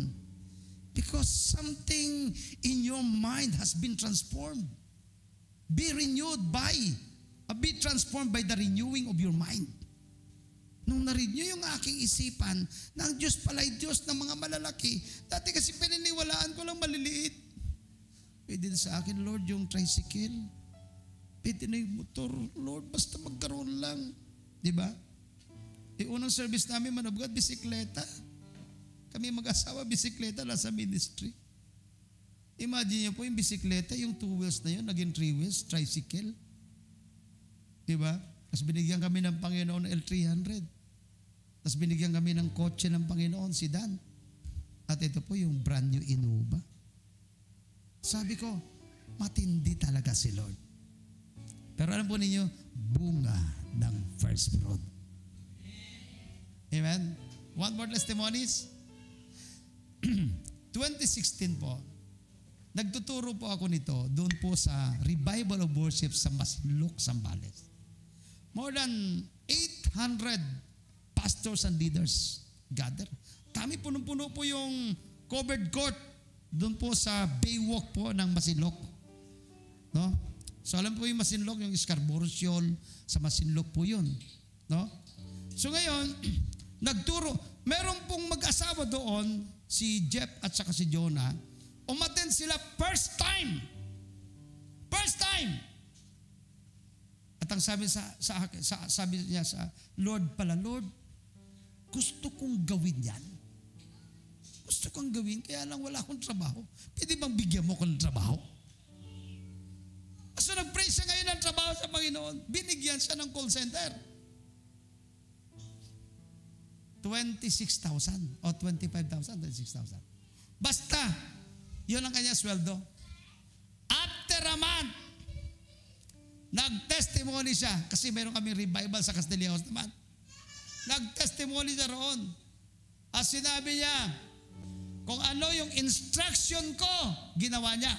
S1: Because something in your mind has been transformed. Be transformed by the renewing of your mind. Nung na-renew yung aking isipan na ang Diyos pala'y Diyos ng mga malalaki, dati kasi pininiwalaan ko lang maliliit. Pwede na sa akin, Lord, yung tricycle. Pwede na yung motor. Lord, basta magkaroon lang. Di ba? Unang service namin, manabugat, bisikleta. Kami mag-asawa, bisikleta lang sa ministry. Imagine niyo po yung bisikleta, yung 2 wheels na yun, naging 3 wheels, tricycle. Di ba? Tapos binigyan kami ng Panginoon ng L300. Tapos binigyan kami ng kotse ng Panginoon, sedan. At ito po yung brand new Innova. Sabi ko, matindi talaga si Lord. Pero alam po ninyo, bunga ng first fruit. Amen? One more testimonies. 2016 po, nagtuturo po ako nito doon po sa Revival of Worship sa Masinloc, Zambales. More than 800 pastors and leaders gather. Kami punong-puno po yung covered court doon po sa Baywalk po ng Masinloc. No? So alam po yung Masinloc, yung Scarborough sa Masinloc po yun. No? So ngayon, nagturo. Meron pong mag-asawa doon, si Jeff at saka si Jonah, umattend sila first time. First time. At ang sabi sabi niya sa Lord pala, Lord, gusto kong gawin yan. Gusto kong gawin, kaya lang wala akong trabaho. Pwede bang bigyan mo ko ng trabaho? So nag-pray siya ngayon ng trabaho sa Panginoon. Binigyan siya ng call center. 26,000 o 25,000, 26,000. Basta, yun ang kanya sweldo. After a month, nag-testimony siya kasi meron kaming revival sa Castilla House naman. Nag-testimony siya roon. At sinabi niya, kung ano yung instruction ko, ginawa niya.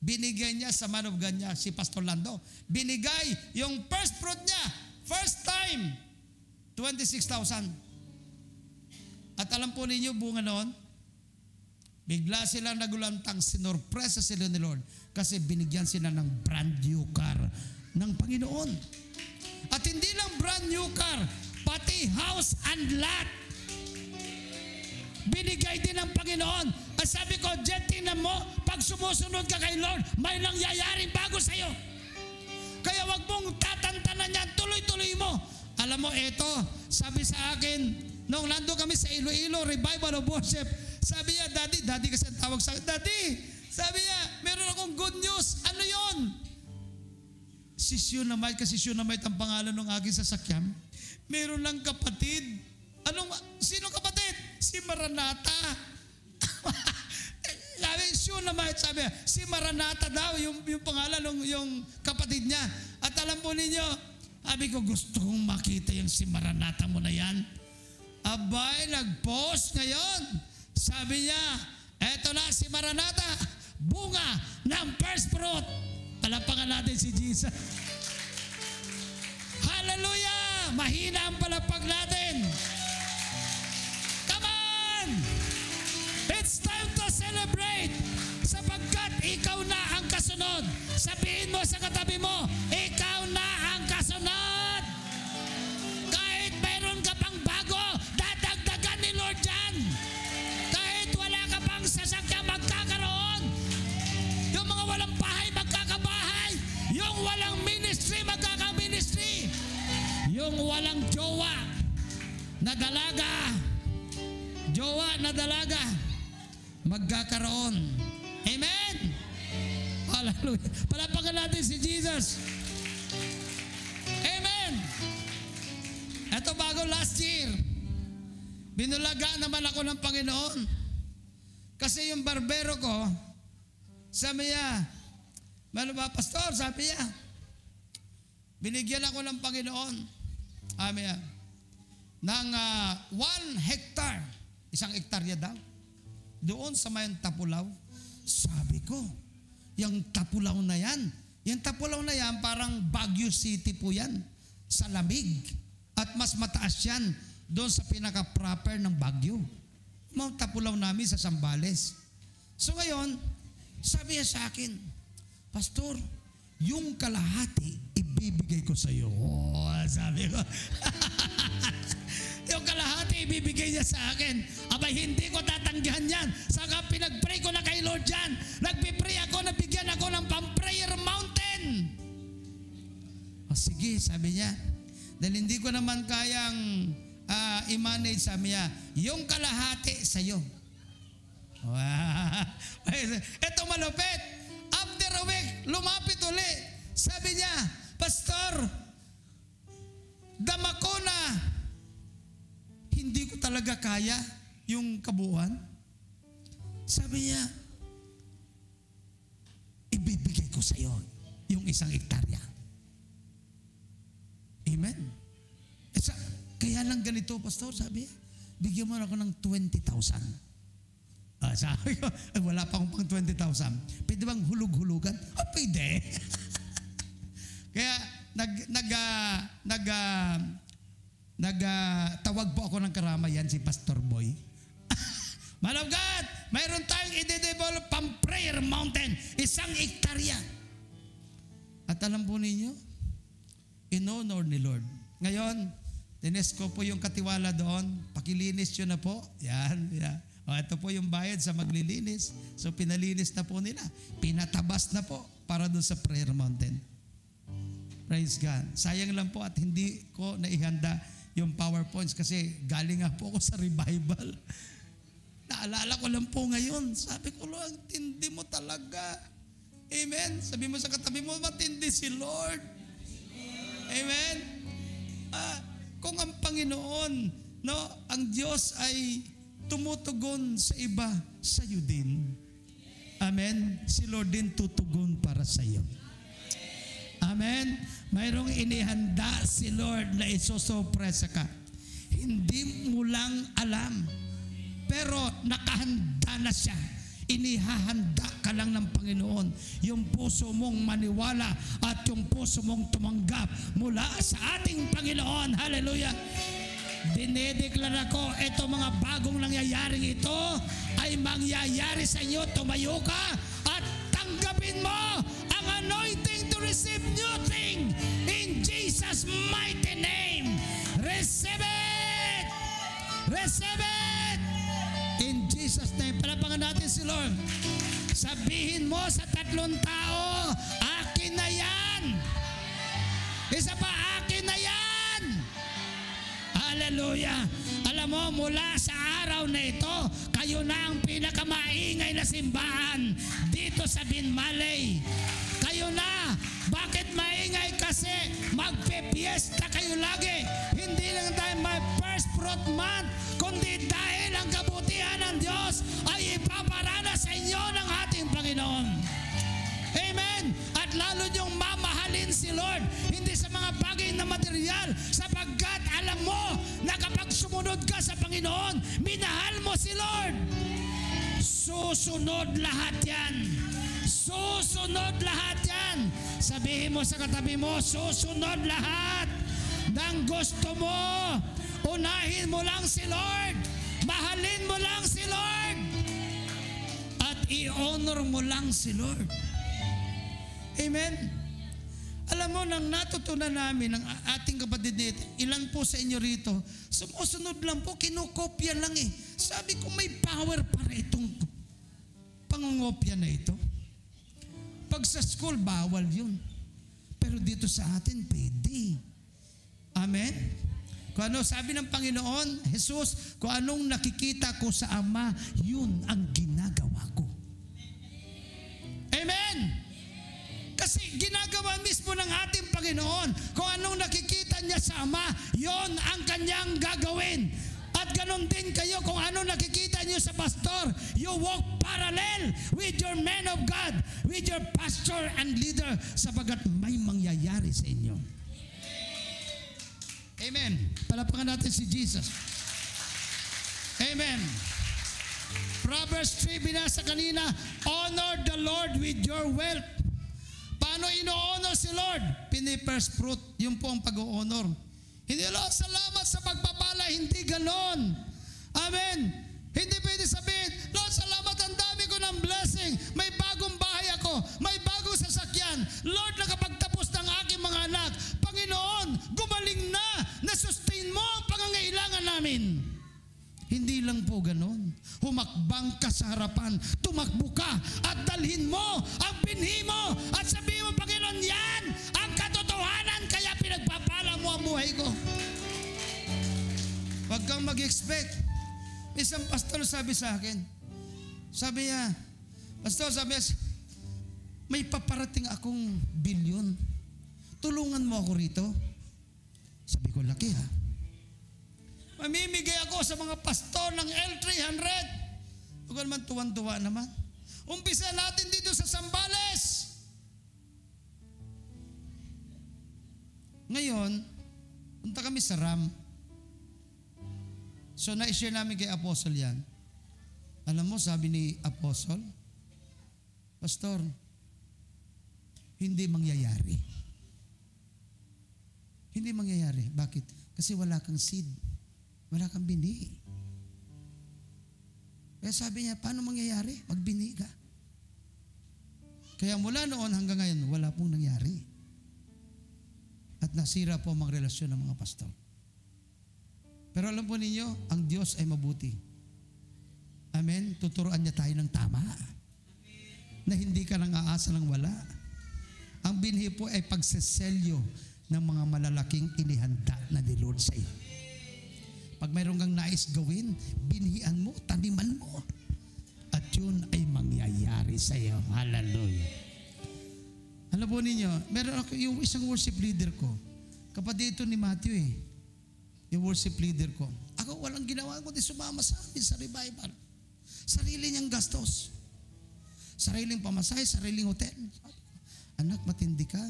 S1: Binigay niya sa man of God niya, si Pastor Lando. Binigay yung first fruit niya, first time, 26,000. At alam po ninyo, bunga noon, bigla sila nagulantang, sinurpresa sila ni Lord kasi binigyan sila ng brand new car ng Panginoon. At hindi lang brand new car, pati house and lot. Binigay din ng Panginoon. At sabi ko, Jet, tingnan mo, pag sumusunod ka kay Lord, may nangyayaring bago sa'yo. Kaya wag mong tatantanan yan, tuloy-tuloy mo. Alam mo, eto, sabi sa akin, nung nando kami sa Iloilo, Revival of Worship, sabi niya, Daddy kasi ang tawag sa akin, Daddy, sabi niya, meron akong good news. Ano yon? Si Shunamite, kasi Shunamite ang pangalan ng aking sasakyan. Meron lang kapatid. Sino kapatid? Si Maranata. Sabi, Shunamite, sabi niya, si Maranata daw, yung pangalan ng yung kapatid niya. At alam po ninyo, sabi ko, gusto kong makita yung si Maranata mo na yan. Abay, nag-post ngayon. Sabi niya, eto na si Maranata, bunga ng first fruit. Palapakan natin si Jesus. Hallelujah! Mahina ang palapag natin. Come on! It's time to celebrate sapagkat ikaw na ang kasunod. Sabihin mo sa katabi mo, ikaw na ang kasunod. Kahit mayroon ka pang bago, dadagdagan ni Lord yan. Kahit wala ka pang sasakyan, magkakaroon. Yung mga walang bahay, magkakabahay. Yung walang ministry, magkakaministry. Yung walang jowa na dalaga, magkakaroon. Amen? Hallelujah. Palapakan natin si Jesus. Amen. Ito bago last year, binulaga naman ako ng Panginoon. Kasi yung barbero ko, sabi niya, ano ba, Pastor? Sabi niya, binigyan ako ng Panginoon, ng 1 hectare, 1 hektarya daw, doon sa may Tapulaw. Sabi ko, yung Tapulaw na yan, parang Baguio City po yan, sa lamig. At mas mataas yan, doon sa pinaka-proper ng Baguio. Mga Tapulaw namin sa Zambales. So ngayon, sabi niya sa akin, Pastor, yung kalahati, ibibigay ko sa iyo. Oh, sabi ko. Yung kalahati, ibibigay niya sa akin. Abay, hindi ko tatanggihan yan. Saka pinag-pray ko na kay Lord yan. Nagpipray ako, nabigyan ako ng pang-prayer mountain. O sige, sabi niya. Dahil hindi ko naman kayang i-manage, sabi niya, yung kalahati sa'yo. Wow. Ito malupit. After a week, lumapit uli. Sabi niya, Pastor, dama ko na hindi ko talaga kaya yung kabuuan. Sabi niya, ibibigay ko sa iyo yung 1 hektarya. Amen. Kaya lang ganito, Pastor, sabi niya, bigyan mo ako ng 20,000. Sabi ko, wala pa akong pang 20,000. Pwede bang hulug-hulugan? Pwede. Kaya tawag po ako ng karamayan si Pastor Boy. Man of God, mayroon tayong i-develop pang prayer mountain, 1 hektarya. At alam po ninyo, in-honor ni Lord. Ngayon, tinesko po yung katiwala doon, pakilinis yun na po. Yan. O, ito po yung bayad sa maglilinis. So, pinalinis na po nila. Pinatabas na po para doon sa prayer mountain. Praise God. Sayang lang po at hindi ko naihanda yung PowerPoints kasi galing nga po ako sa revival. Naalala ko lang po ngayon. Sabi ko, Lord, tindi mo talaga. Amen. Sabi mo sa katabi mo, matindi si Lord. Amen. Kung ang Panginoon, no, ang Diyos ay tumutugon sa iba, sa iyo din. Amen. Si Lord din tutugon para sa iyo. Amen. Mayroong inihanda si Lord na isosorpresa ka. Hindi mo lang alam. Pero nakahanda na siya. Inihahanda ka lang ng Panginoon. Yung puso mong maniwala at yung puso mong tumanggap mula sa ating Panginoon. Hallelujah. Dinedeklara ko, ito mga bagong nangyayaring ito ay mangyayari sa inyo. Tumayo ka at tanggapin mo ang anointing to receive new thing in Jesus' mighty name. Receive it! Receive it! In Jesus' name. Palapangan natin si Lord. Sabihin mo sa 3 tao, akin na yan. Isa pa, akin na yan. Hallelujah. Alam mo, mula sa araw na ito, kayo na ang pinakamaingay na simbahan dito sa Binmaley. Kayo na. Bakit maingay? Kasi magpe-fiesta kayo lagi. Hindi lang tayo may first fruit month, kundi dahil ang kabutihan ng Diyos ay ipaparana sa inyo ng ating Panginoon. Amen. At lalo niyong mamahalin si Lord, hindi sa mga bagay na material, sapagkat alam mo na kapag sumunod ka sa Panginoon, minahal mo si Lord. Susunod lahat yan. Susunod lahat yan. Sabihin mo sa katabi mo, susunod lahat ng gusto mo. Unahin mo lang si Lord. Mahalin mo lang si Lord. At i-honor mo lang si Lord. Amen. Alam mo, nang natutunan namin ng ating kapatid nito, ilan po sa inyo rito, sumusunod lang po, kinukopya lang eh. Sabi ko, may power para itong pangungopya na ito. Pag sa school, bawal yun. Pero dito sa atin, pwede. Amen? Kung ano sabi ng Panginoon, Jesus, kung anong nakikita ko sa Ama, yun ang ginagawa ko. Amen? Kasi ginagawa mismo ng ating Panginoon, kung anong nakikita niya sa Ama, yon ang kanyang gagawin. At ganon din kayo, kung ano nakikita niyo sa pastor, you walk parallel with your man of God, with your pastor and leader, sapagat may mangyayari sa inyo. Amen. Palapakan natin si Jesus. Amen. Proverbs 3, binasa kanina, honor the Lord with your wealth. Paano ino-honor si Lord? Pini-first fruit. Yun po ang pag-honor. Hindi, Lord, salamat sa pagpapala. Hindi ganon. Amen. Hindi pwede sabihin, Lord, salamat, ang dami ko ng blessing. May bagong bahay ako. May bagong sasakyan. Lord, nakapagtapos ng aking mga anak. Panginoon, gumaling na. Na-sustain mo ang pangangailangan namin. magbangka sa harapan, tumakbo ka at dalhin mo ang binhi mo at sabihin mo, Panginoon, yan ang katotohanan, kaya pinagpapala mo ang buhay ko. Huwag kang mag-expect. Isang pastor sabi sa akin, sabi niya, pastor, sabi niya, may paparating akong bilyon. Tulungan mo ako rito. Sabi ko, laki ha. Mamimigay ako sa mga pastor ng L300. Huwag naman tuwan-tuwa naman. Umpisa natin dito sa Zambales. Ngayon, punta kami sa RAM. So, na-share namin kay Apostle yan. Alam mo, sabi ni Apostle, Pastor, hindi mangyayari. Hindi mangyayari. Bakit? Kasi wala kang seed. Wala kang bini. Kaya sabi niya, paano mangyayari? Magbini ka. Kaya mula noon hanggang ngayon, wala pong nangyari. At nasira po ang mga relasyon ng mga pastor. Pero alam po ninyo, ang Diyos ay mabuti. Amen? Tuturuan niya tayo ng tama. Na hindi ka nang aasa ng wala. Ang binhi po ay pagseselyo ng mga malalaking inihanda na ni Lord sa iyo. Pag mayroon kang nais gawin, binhian mo, taniman mo. At yun ay mangyayari sa iyo. Hallelujah. Alam po ninyo, meron ako yung isang worship leader ko. Kapatid ito ni Matthew eh. Yung worship leader ko. Ako walang ginawa kundi sumama sa amin sa revival. Sarili niyang gastos. Sariling pamasahe, sariling hotel. Anak, matindi ka.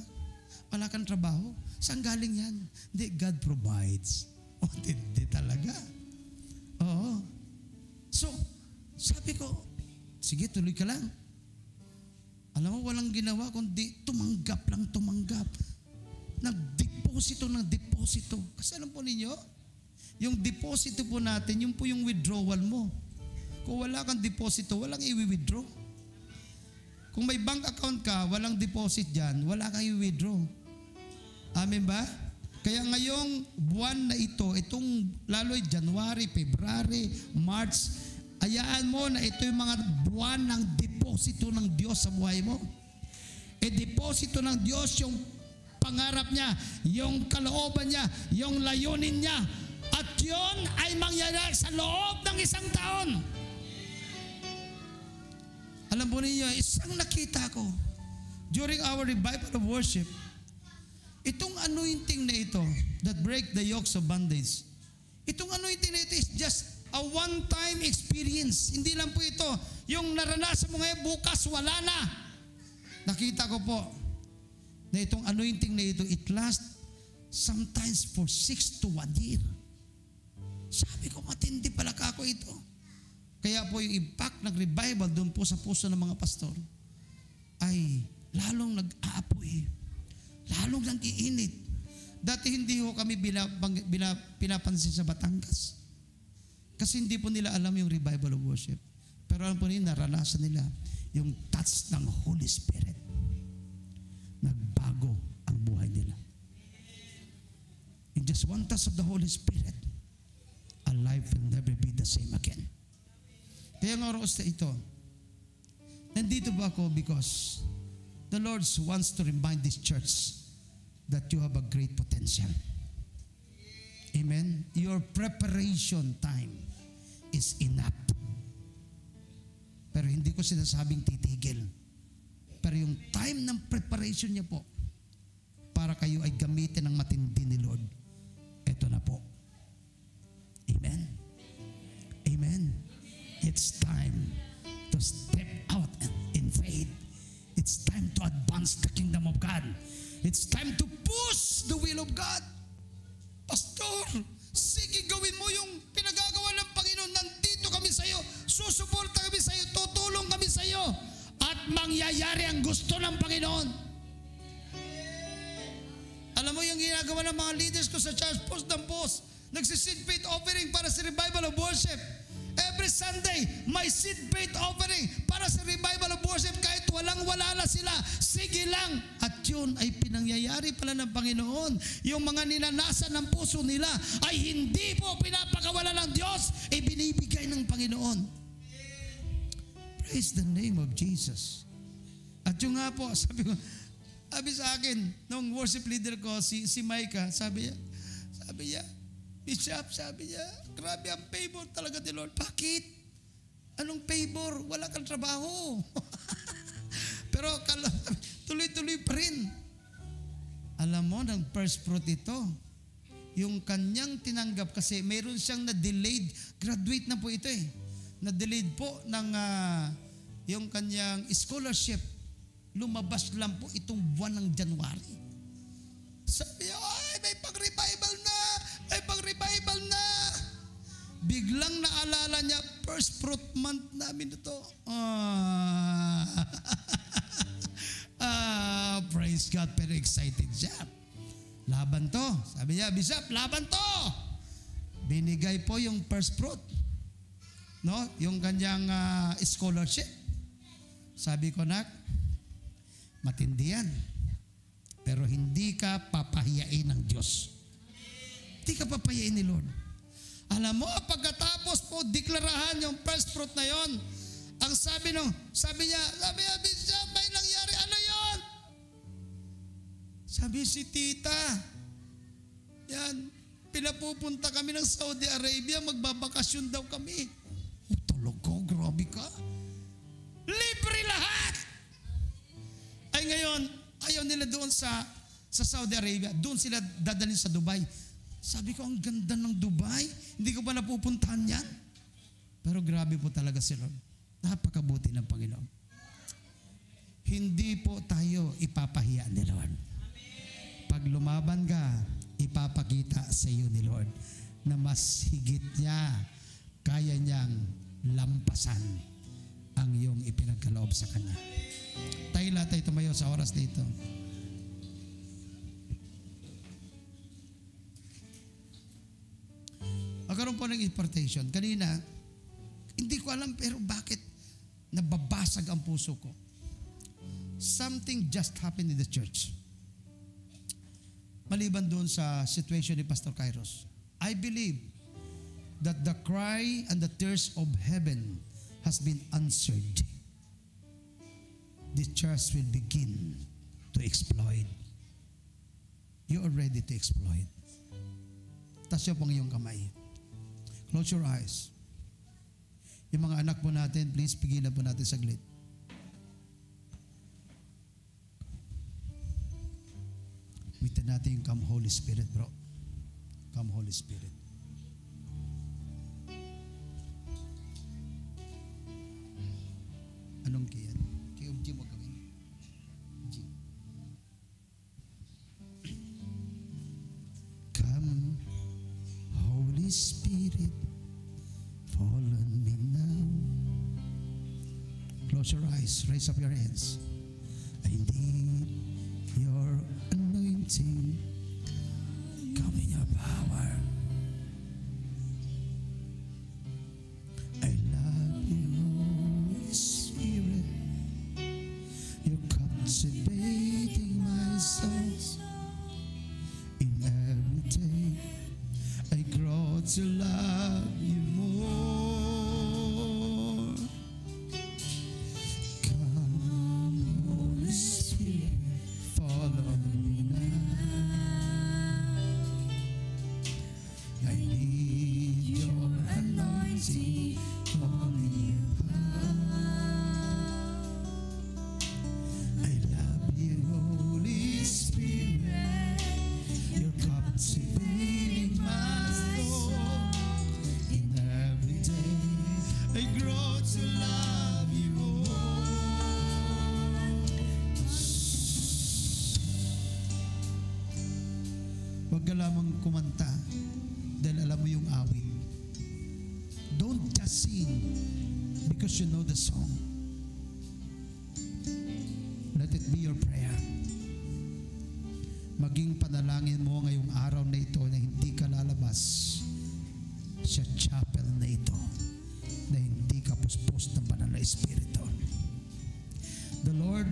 S1: Wala kang trabaho. Saan galing yan? Hindi, God provides. Oh, hindi talaga. Oo. So, sabi ko, sige, tuloy ka lang. Alam mo, walang ginawa kundi tumanggap lang, tumanggap. Nagdeposito ng deposito. Kasi alam po ninyo, yung deposito po natin, yun po yung withdrawal mo. Kung wala kang deposito, walang i-withdraw. Kung may bank account ka, walang deposit dyan, wala kang i-withdraw. Amen ba? Kaya ngayong buwan na ito, itong lalo'y January, February, March, ayaan mo na ito yung mga buwan ng deposito ng Diyos sa buhay mo. Deposito ng Diyos yung pangarap niya, yung kalooban niya, yung layunin niya. At yun ay mangyayari sa loob ng isang taon. Alam po niyo, isang nakita ko during our revival of worship, itong anointing na ito that break the yokes of bondage, itong anointing na ito is just a one-time experience. Hindi lang po ito, yung naranasan mo ngayon, bukas wala na. Nakita ko po na itong anointing na ito, it lasts sometimes for 6 to 1 year. Sabi ko, matindi pala kako ito. Kaya po yung impact ng revival doon po sa puso ng mga pastor ay lalong nag-aapoy. Lalong lang iinit. Dati hindi ho kami pinapansin sa Batangas. Kasi hindi po nila alam yung revival of worship. Pero alam po nila, naranasan nila yung touch ng Holy Spirit. Nagbago ang buhay nila. In just one touch of the Holy Spirit, a life will never be the same again. Kaya nga oras na ito, nandito ba ako because the Lord wants to remind this church that you have a great potential. Amen? Your preparation time is enough. Pero hindi ko sinasabing titigil. Pero yung time ng preparation niya po, para kayo ay gamitin ng matindi ni Lord, ito na po. Amen? Amen? It's time to step out in faith. It's time to advance the kingdom of God. It's time to push the will of God. Pastor, sige gawin mo yung pinagagawa ng Panginoon. Nandito kami sa iyo. Susuporta kami sa iyo. Tutulong kami sa iyo. At mangyayari ang gusto ng Panginoon. Alam mo yung ginagawa ng mga leaders ko sa church, post ng post. Nagsiseed faith offering para sa revival of worship. Every Sunday, may seed faith offering para sa revival of worship kahit walang-wala na sila. Sige lang. At yun ay pinangyayari pala ng Panginoon. Yung mga ninanasan ng puso nila ay hindi po pinapakawala ng Diyos, ay binibigay ng Panginoon. Praise the name of Jesus. At yung nga po, sabi sa akin, nung worship leader ko, si Micah, sabi niya, Bishop, sabi niya, grabe ang favor talaga ni Lord. Bakit? Anong favor? Wala kang trabaho. Pero tuloy-tuloy pa rin. Alam mo, ng first fruit ito, yung kanyang tinanggap kasi mayroon siyang na-delayed, graduate na po ito na-delayed po ng yung kanyang scholarship. Lumabas lang po itong buwan ng January. Sabi niya, ay, may pag-revival na! May pag-revival na! Biglang naalala niya, first fruit month namin ito. Praise God, pero excited siya. Laban to. Sabi niya, Bishop, laban to. Binigay po yung first fruit. No? Yung kanyang scholarship. Sabi ko, nak, matindi yan. Pero hindi ka papahiyain ng Diyos. Hindi ka papahiyain ni Lord. Alam mo, pagkatapos po, deklarahan yung first fruit na yon. Ang sabi niya, Bishop, may nangyari, ano yon? Sabi si tita, yan, pinapupunta kami ng Saudi Arabia, magbabakasyon daw kami. Tulog ko, grabe ka. Libre lahat! Ay ngayon, ayaw nila doon sa Saudi Arabia, doon sila dadalhin sa Dubai. Sabi ko, ang ganda ng Dubai, hindi ko pa napupuntahan yan. Pero grabe po talaga si Lord. Napakabuti ng Panginoon. Hindi po tayo ipapahiya ni Lord. Pag lumaban ka, ipapakita sa iyo ni Lord na mas higit niya, kaya niyang lampasan ang iyong ipinagkaloob sa Kanya. Tayo lahat ay tumayo sa oras dito. Magkaroon po ng impartation. Kanina, hindi ko alam pero bakit nababasag ang puso ko. Something just happened in the church. Maliban doon sa situation ni Pastor Kairos. I believe that the cry and the tears of heaven has been answered. The church will begin to exploit. You are ready to exploit. Tasyo pong iyong kamay. Close your eyes. Yung mga anak po natin, please pigilan po natin saglit. Witan natin yung Come Holy Spirit, bro. Come Holy Spirit. Anong key yan? Key of G mo gawin. G. Come, Holy Spirit, fall on me now. Close your eyes. Raise up your hands. I need your anointing. Come in your power. I love you, Holy Spirit. You're captivating my soul. In every day, I grow to love you more. Come, Holy Spirit, follow me now. I need your anointing on me. I love you, Holy Spirit. You're captivating my soul. In every day, I grow to love you more. Huwag ka lamang kumanta dahil alam mo yung awit. Don't just sing because you know the song. Let it be your prayer. Maging panalangin mo ngayong araw na ito na hindi ka lalabas sa chapel na ito, na hindi ka puspos ng banal na Espiritu. The Lord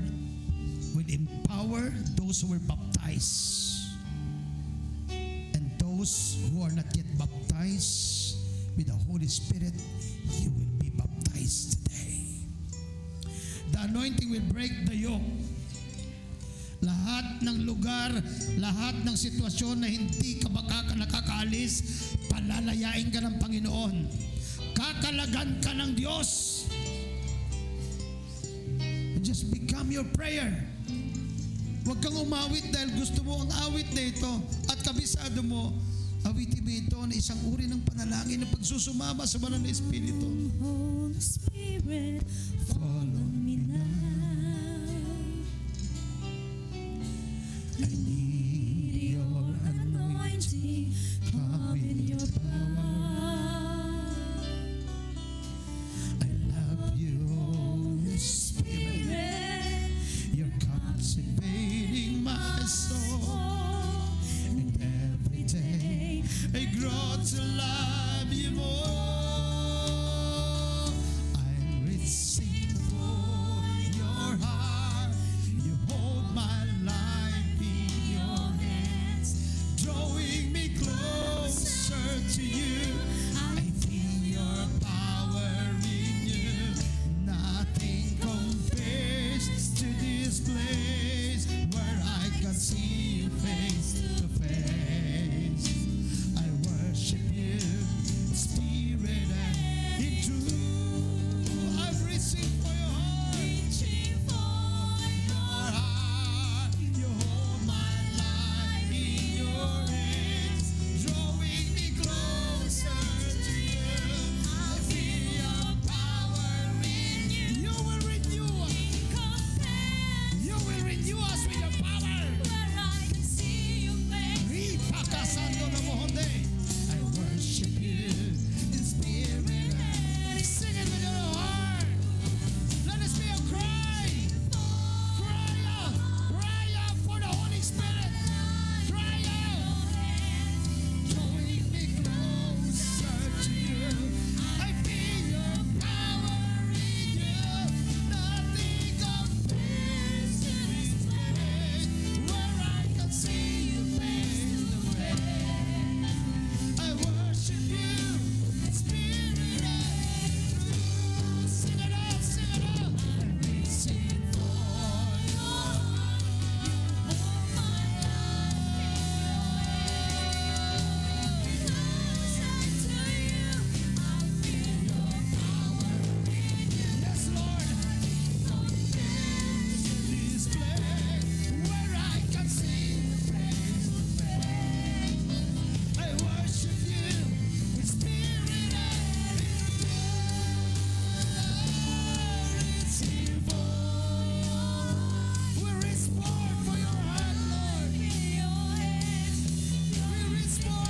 S1: will empower those who were baptized, and those who are not yet baptized with the Holy Spirit, you will be baptized today. anointing will break the yoke. Lahat ng lugar, lahat ng sitwasyon na hindi ka nakakaalis, palalayain ka ng Panginoon. Kakalagan ka ng Diyos. Just become your prayer. Huwag kang umawit dahil gusto mo ang awit na ito at kabisado mo, awitin mo ito na isang uri ng panalangin na pagsusumama sa banal na Espiritu.
S2: Holy Spirit, follow me now. I need your anointing, come in your power.
S1: I love you, Holy Spirit. You're captivating my soul. And every day I grow to love you more. I'm reaching for your heart. You hold my life in your hands, drawing me closer to you. I feel your power in you. Nothing compares to this place where I can see you face to face. I worship you, Spirit and in truth. I'm reaching for your heart.
S2: Reaching for
S1: Your heart. You hold my life in your hands, drawing me closer to you. I feel your power in you. You will renew us. You will renew us with your power.
S2: where I can see your face.
S1: Ripakasando na mohonde. I worship you in spirit and sing it with your heart. Let us be a cry. Cry out for the Holy Spirit. Cry out. Drawing me closer to you. I feel your power in you. Nothing compares to this place where I can see you face to face. I worship you in spirit and truth. Sing it out, sing it out. I'm reaching for your heart. Yes, Lord. This place where I can see you face to face. I worship you with spirit and in truth. We respond for your hand, Lord. We respond.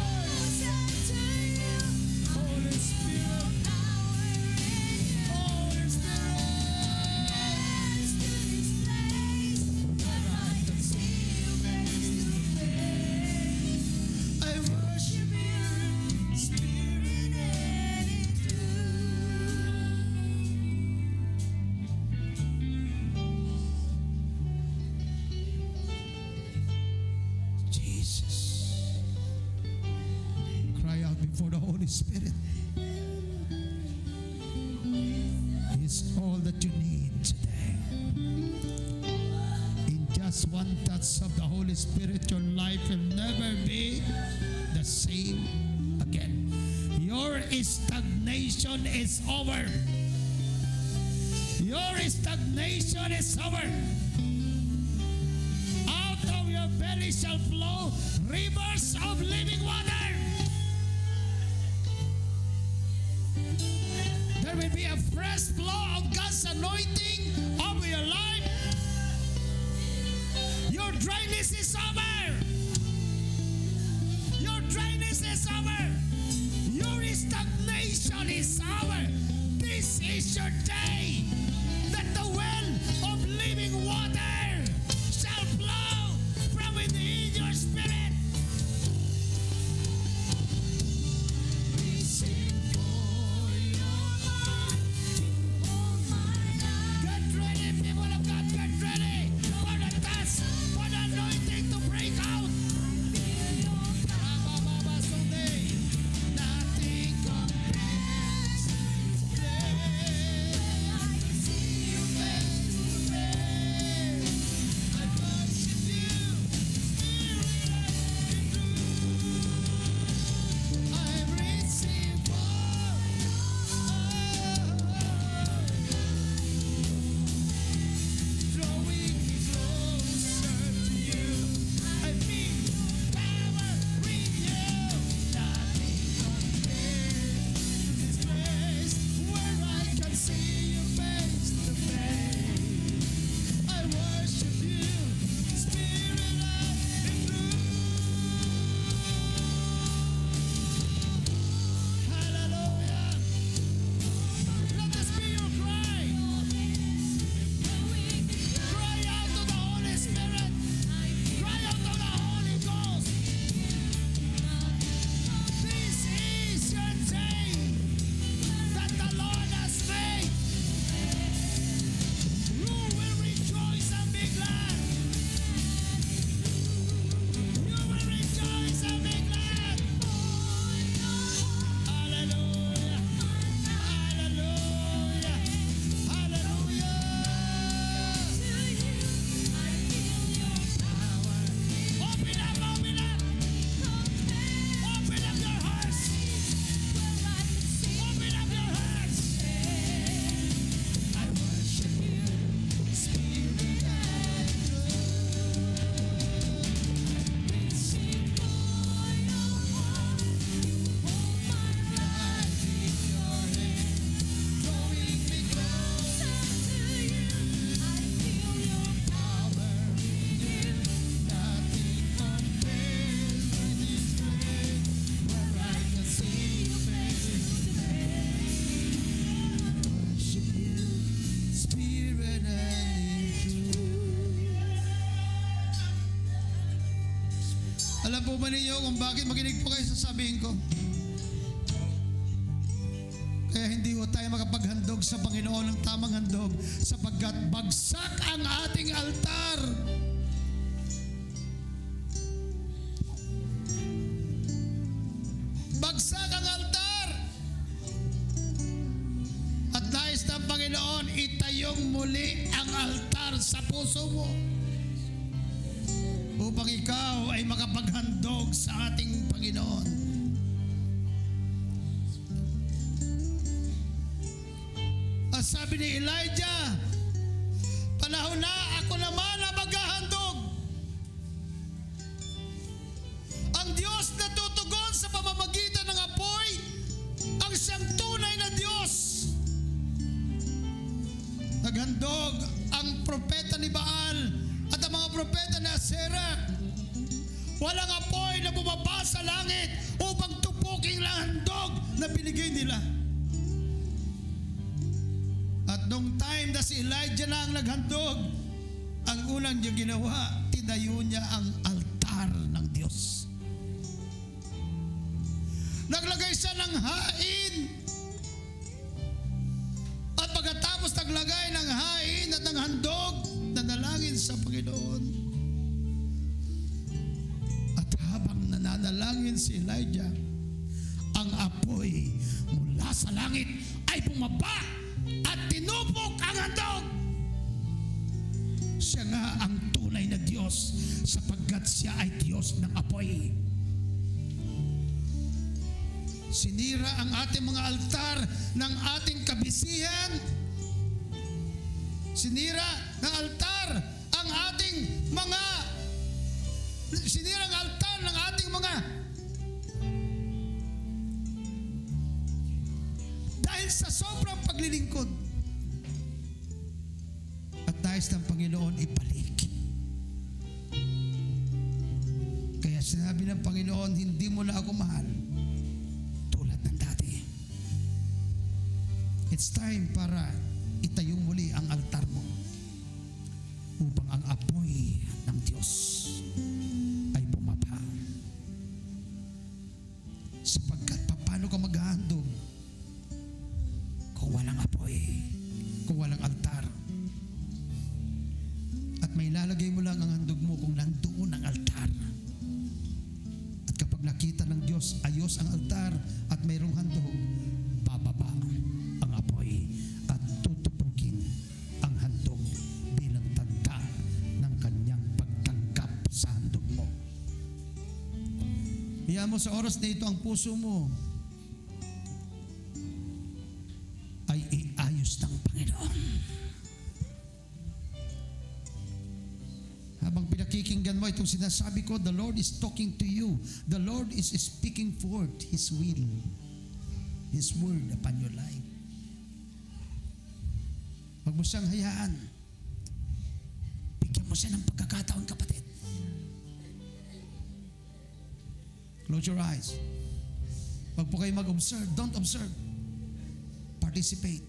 S1: Holy Spirit. Holy Spirit. Where I can see you face to face. I worship you, spirit and in truth. Jesus. Cry out before the Holy Spirit. It's all that you need today. In just one touch of the Holy Spirit, your life will never be the same again. Your stagnation is over. Your stagnation is over. Out of your belly shall flow rivers of living water. There will be a fresh flow of God's anointing over your life. Your dryness is over. Your dryness is over. Your stagnation is over. This is your day that the well of living water shall flow from within your spirit. Reaching for your heart. Get ready, people of God, get ready for the task, for the anointing to break out. Nothing compares to this place po ba ninyo kung bakit makinig po kayo sa sabihin ko? Kaya hindi po tayo makapaghandog sa Panginoon ng tamang handog sapagkat bagsak ang ating altar. Bagsak ang altar. At nais ng Panginoon, itayong muli ang altar sa puso mo upang ikaw ay makapaghandog sa ating Panginoon. At sabi ni Elijah, panahon na, ako naman ang maghahandog. Ang Diyos na tutugon sa pamamagitan ng apoy, ang siyang tunay na Diyos. Naghandog ang propeta ni Baal at ang mga propeta ni Asera. Walang apoy na bumaba sa langit upang tupukin lang handog na binigay nila. At nung time na si Elijah na ang naghandog, ang unang niya ginawa, tinayo niya ang altar ng Diyos. Naglagay siya ng hain. At pagkatapos naglagay ng hain at ng handog, nanalangin sa Panginoon. At habang nananalangin si Elijah, ang apoy mula sa langit ay bumaba at tinupok ang handog. Siya nga ang tunay na Diyos sapagkat siya ay Diyos ng apoy. Sinira ang ating mga altar ng ating kabisihan. Sinira ng altar ang ating mga dahil sa sobrang paglilingkod. At nais ng Panginoon ibalik. Kaya sinabi ng Panginoon, hindi mo na ako mahal tulad ng dati. It's time para itayong muli ang altar mo upang ang apoy ng Diyos ay bumaba. Sapagkat paano ka maghahandog kung walang apoy, kung walang altar? At may lalagay mo lang ang handog mo kung nandoon ang altar. At kapag nakita ng Diyos, ayos ang altar at mayroong handog, bababa ang apoy at tutupukin ang handog bilang tanda ng kanyang pagtanggap sa handog mo. Iyan mo sa oras na ito, ang puso mo ay iayos ng Panginoon. Habang pinakikinggan mo itong sinasabi ko, the Lord is talking to you. The Lord is speaking forth His will, His word upon your life. Huwag mo siyang hayaan. Bigyan mo siya ng pagkakataon, kapatid. Close your eyes. Huwag po kayo mag-observe. Don't observe. Participate.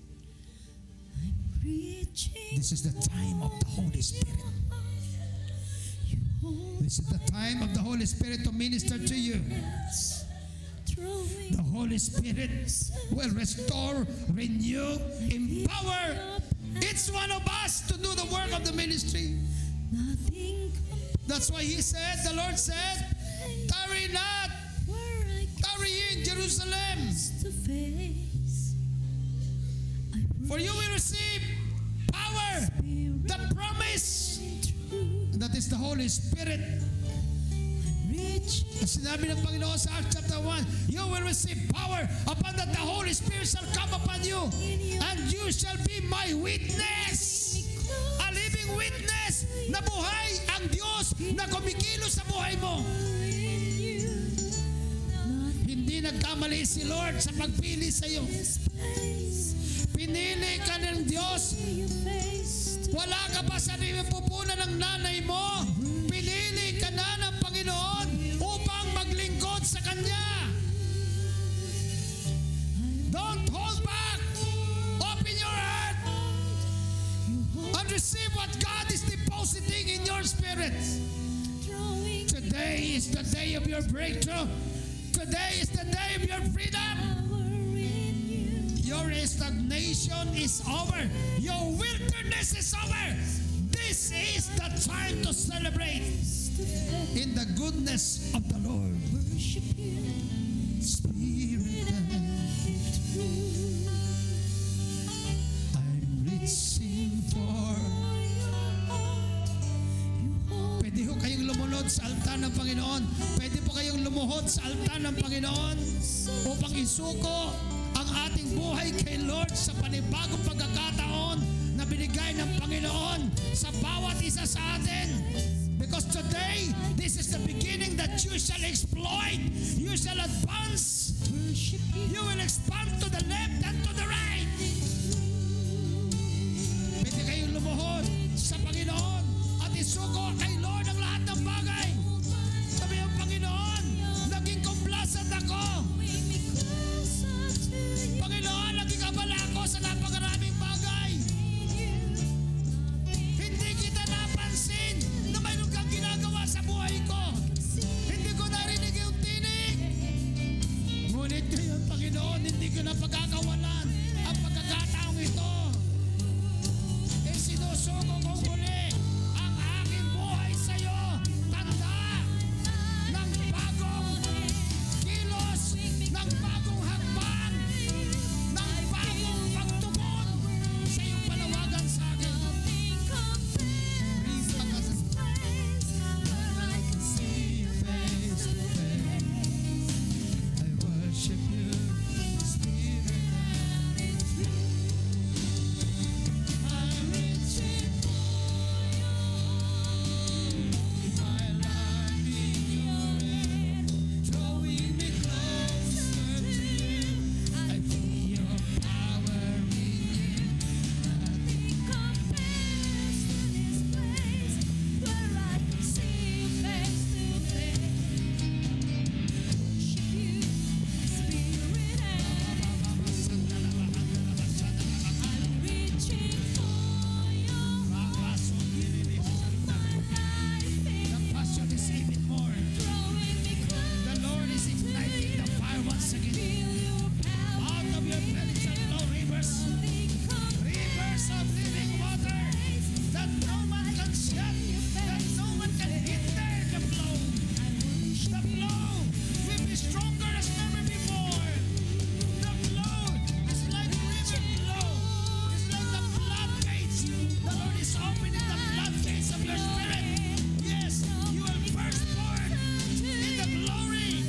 S1: This is the time of the Holy Spirit. This is the time of the Holy Spirit to minister to you. The Holy Spirit will restore, renew, empower each one of us to do the work of the ministry. That's why He said, the Lord said, tarry not, tarry in Jerusalem, for you will receive power, the promise. And that is the Holy Spirit. Sinabi ng Panginoon sa Acts chapter 1, you will receive power upon that the Holy Spirit shall come upon you, and you shall be my witness. A living witness na buhay ang Diyos na kumikilos sa buhay mo. Hindi nagkamali si Lord sa pagpili sa iyo. Pinili ka ng Diyos. Wala ka pa sa pupunan ng nanay mo. Pinili ka na ng Panginoon upang maglingkod sa Kanya. Don't hold back. Open your heart and receive what God is depositing in your spirit. Today is the day of your breakthrough. Today is the day of your freedom. Your stagnation is over. Your wilderness is over. This is the time to celebrate in the goodness of the Lord. Spirit, I'm reaching for. Pwede ho kayong lumunod sa altar ng Panginoon. Pwede po kayong lumuhod sa altar ng Panginoon upang isuko ang ating buhay kay Lord sa panibagong pagkakataon na binigay ng Panginoon sa bawat isa sa atin. Because today, this is the beginning that you shall exploit. You shall advance. You will expand to the left and to the right. Pwede kayong lumuhod sa Panginoon at isuko kay Lord ang lahat ng bagay. Sabi ang Panginoon, naging complacent ako. Panginoon, naging abala ako sa napakaraming bagay. Hindi kita napansin na mayroon kang ginagawa sa buhay ko. Hindi ko narinig yung tinig. Ngunit ngayon, Panginoon, hindi ko na pagkakawalan ang pagkakataong ito. Sinusuko kong muli ang aking buhay sa iyo. Tanda ng bagong kilos, ng bagong hakbang, ng bagong pagtugon sa iyong panawagan sa akin. I worship you, Spirit. I'm reaching for you. My life in your hand, drawing me closer to you. I feel your power in you. Nothing compares to this place where I can see you face to face. Worship you, Spirit, I'm reaching for you. My life
S3: The passion is even more.
S2: drawing me close.
S3: The Lord is igniting the fire once again.
S2: Feel your power.
S3: Out of your belly shall flow rivers, rivers of living water, that no man can shut, that no man can hinder the flow. The flow will be stronger as never before. The flow is like river flow. It's like the floodgates. The Lord is opening the floodgates of your spirit. Yes, you will burst forth in the glory,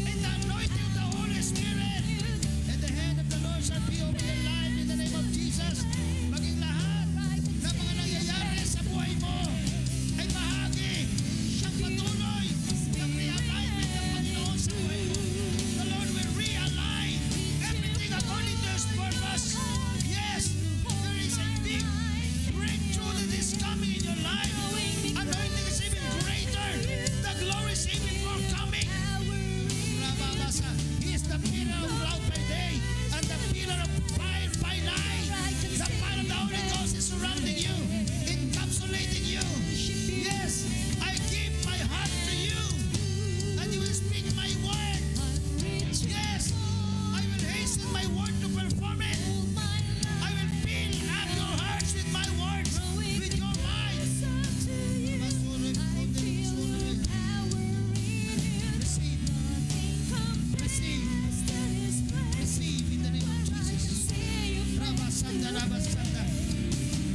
S3: in the anointing of the Holy Spirit. And the hand of the Lord shall be over your life in the name of Jesus. Maging lahat ng mga nangyayari sa buhay mo ay bahagi ng patuloy ng realignment ng Panginoon sa buhay mo. The Lord will realign everything according to His purpose. Yes, there is a big breakthrough that is coming in your life. Anointing is even greater. The glory is even more coming. Rababasa. He is the pillar of cloud by day and the pillar of fire by night. The fire of the Holy Ghost is surrounding you, encapsulating you. Yes, I give my heart to you, and you will speak my word. Yes, I will hasten my word to perform it. I will fill up your hearts with my words, with your minds. Receive, receive, receive in the name of Jesus. Rabasanda, rabasanda.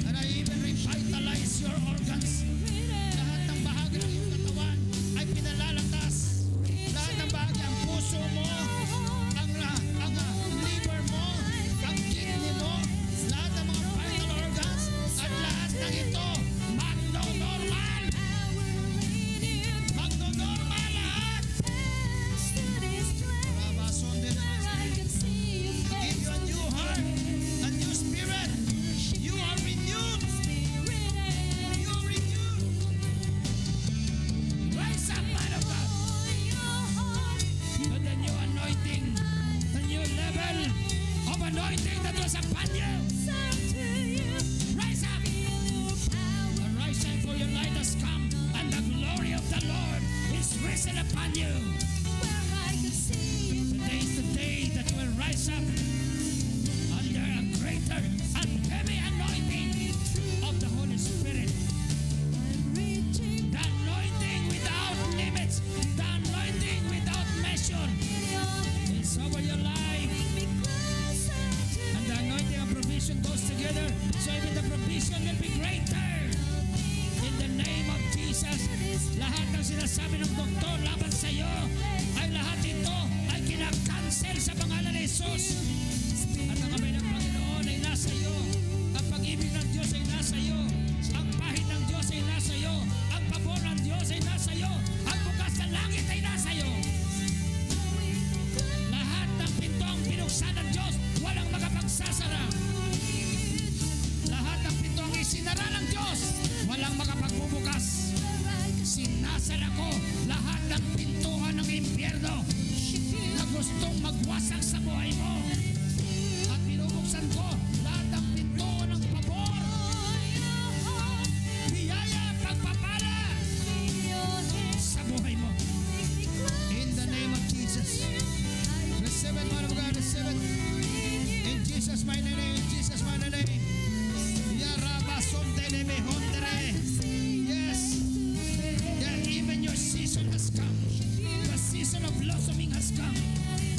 S3: And I even revitalize your organs. Lahat ng bahagi ng iyong katawan ay pinalalakas. Lahat ng bahagi, ang puso mo, ang liver mo, ang kidney mo, lahat ng mga vital organs, at lahat ng ito, magno-normal. Magno-normal lahat. Rabasonde, give you a new heart, a new spirit. You are renewed. You are renewed. Rise up, man of God. To the new anointing, the new level of anointing that was upon you. Rise up. The right time for your light has come, and the glory of the Lord is risen. rested upon you. Today is the day that you will rise up under a greater and heavy anointing of the Holy Spirit. The anointing without limits, the anointing without measure is over your life. And the anointing of provision goes together, so even the provision will be greater. In the name of Jesus, lahat ng sinasabi ng doktor laban sa iyo, ay lahat ito ay kinakancel sa pangalan ni Jesus. At ang kamay ng Panginoon ay nasa iyo. Ang pag-ibig ng Diyos ay nasa iyo. Ang pahid ng Diyos ay nasa iyo. Ang pabor ng Diyos ay nasa iyo. Ang bukas ng langit ay nasa iyo. Lahat ng pinto ang binuksan ng Diyos, walang makapagsasara. Lahat ng pinto ang isinara ng Diyos, walang makapagbubukas. Sinasara ko lahat ng pintuan ng impyerno na gustong magwasak sa buhay mo. At binubuksan ko lahat ng pintuan ng pabor, biyaya, pagpapala sa buhay mo. In the name of Jesus. Receive it, man of God, receive it. In Jesus' mighty name, in Jesus' mighty name. Yes. Yeah, even your season has come. The season of blossoming has come.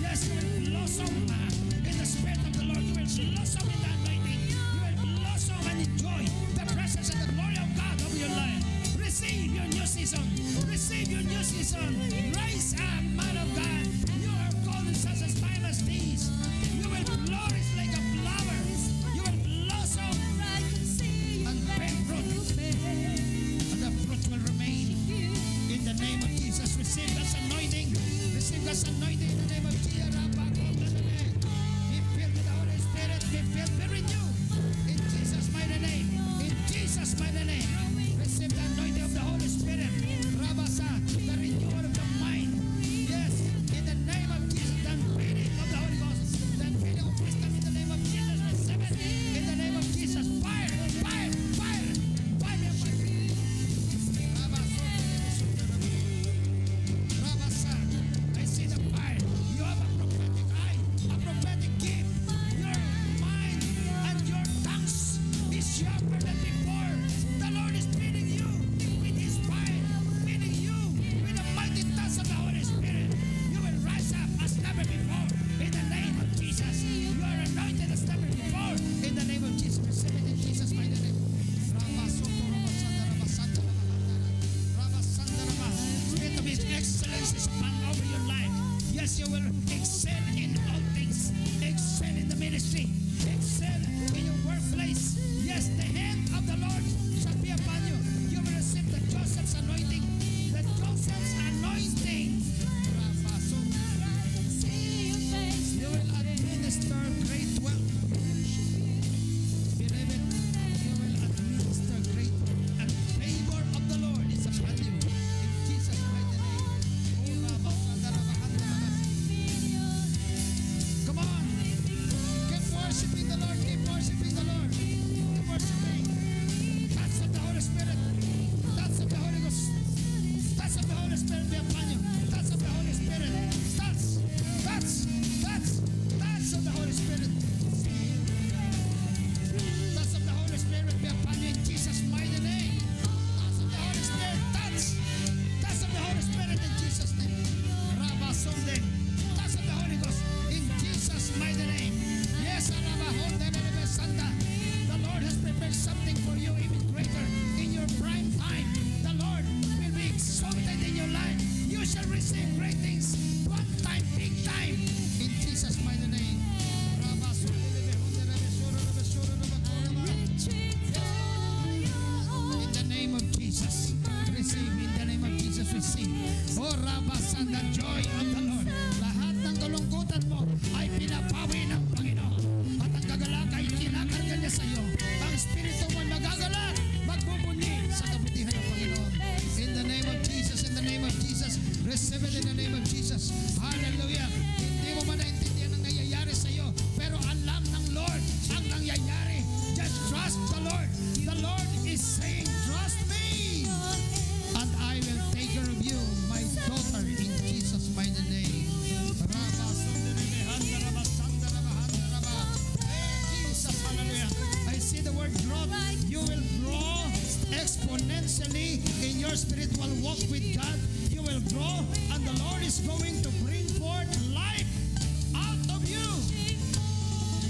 S3: Yes, you will blossom in the Spirit of the Lord. You will blossom in the anointing. You will blossom and enjoy the presence and the glory of God over your life. Receive your new season. Receive your new season. Rise up, man of God. You are called in such a time as these. You will flourish like a flower. You will blossom and bear fruit. And the fruit will remain. In the name of Jesus, receive God's anointing. Receive God's anointing in the name of Jesus. Be filled with the Holy Spirit. Be filled, be renewed. In Jesus' mighty name. In Jesus' mighty name. Receive the anointing of the Holy Spirit. Rabasa, the renewal of the mind. Yes, in the name of Jesus, the feeding of the Holy Ghost. The feeding of wisdom in the name of Jesus. Receive it. In the name of Jesus. Fire, fire, fire. Fire, fire. Rabasa, I see the fire. You have a prophetic eye, a prophetic gift. Your mind and your tongues is sharper than before. The Lord is feeding you with His fire, feeding you with the mighty touch of the Holy Spirit. You will rise up as never before in the name of Jesus. You are anointed as never before in the name of Jesus. Receive it in Jesus' mighty name. Spirit of His excellence is upon over your life. Yes, you will excel in all things. Excel in the ministry. Excel in your workplace. Yes, the hand of the Lord shall be upon you. You will receive the Joseph's anointing. The Joseph's anointing. You will administer great wealth. Believe it. You will administer great wealth. And favor of the Lord is upon you. In Jesus' mighty name. Come on. Keep worshiping the Lord. Keep worshiping the Lord. Keep worshiping.
S1: your spiritual walk with God, you will grow, and the Lord is going to bring forth life out of you.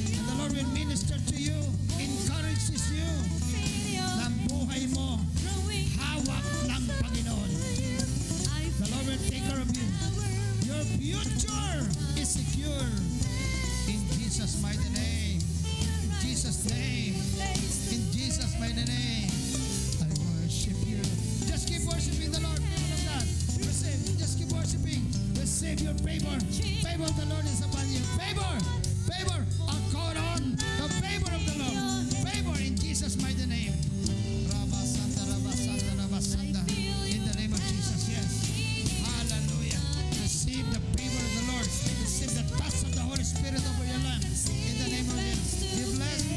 S1: And the Lord will minister to you, encourages you, ng buhay mo, hawak ng Panginoon. The Lord will take care of you. Your future is secure. In Jesus' mighty name. In Jesus' name. In Jesus' mighty name. I worship you. Just keep worshiping the Lord. People of God. Receive. Just keep worshiping. Receive your favor. Favor of the Lord is upon you. Favor. Favor. I'll call on the favor of the Lord. Favor in Jesus' mighty name. Rabasanda, Rabasanda, Rabasanda. In the name of Jesus. Yes. Hallelujah. Receive the favor of the Lord. Receive the touch of the Holy Spirit over your life. In the name of Jesus. Be blessed.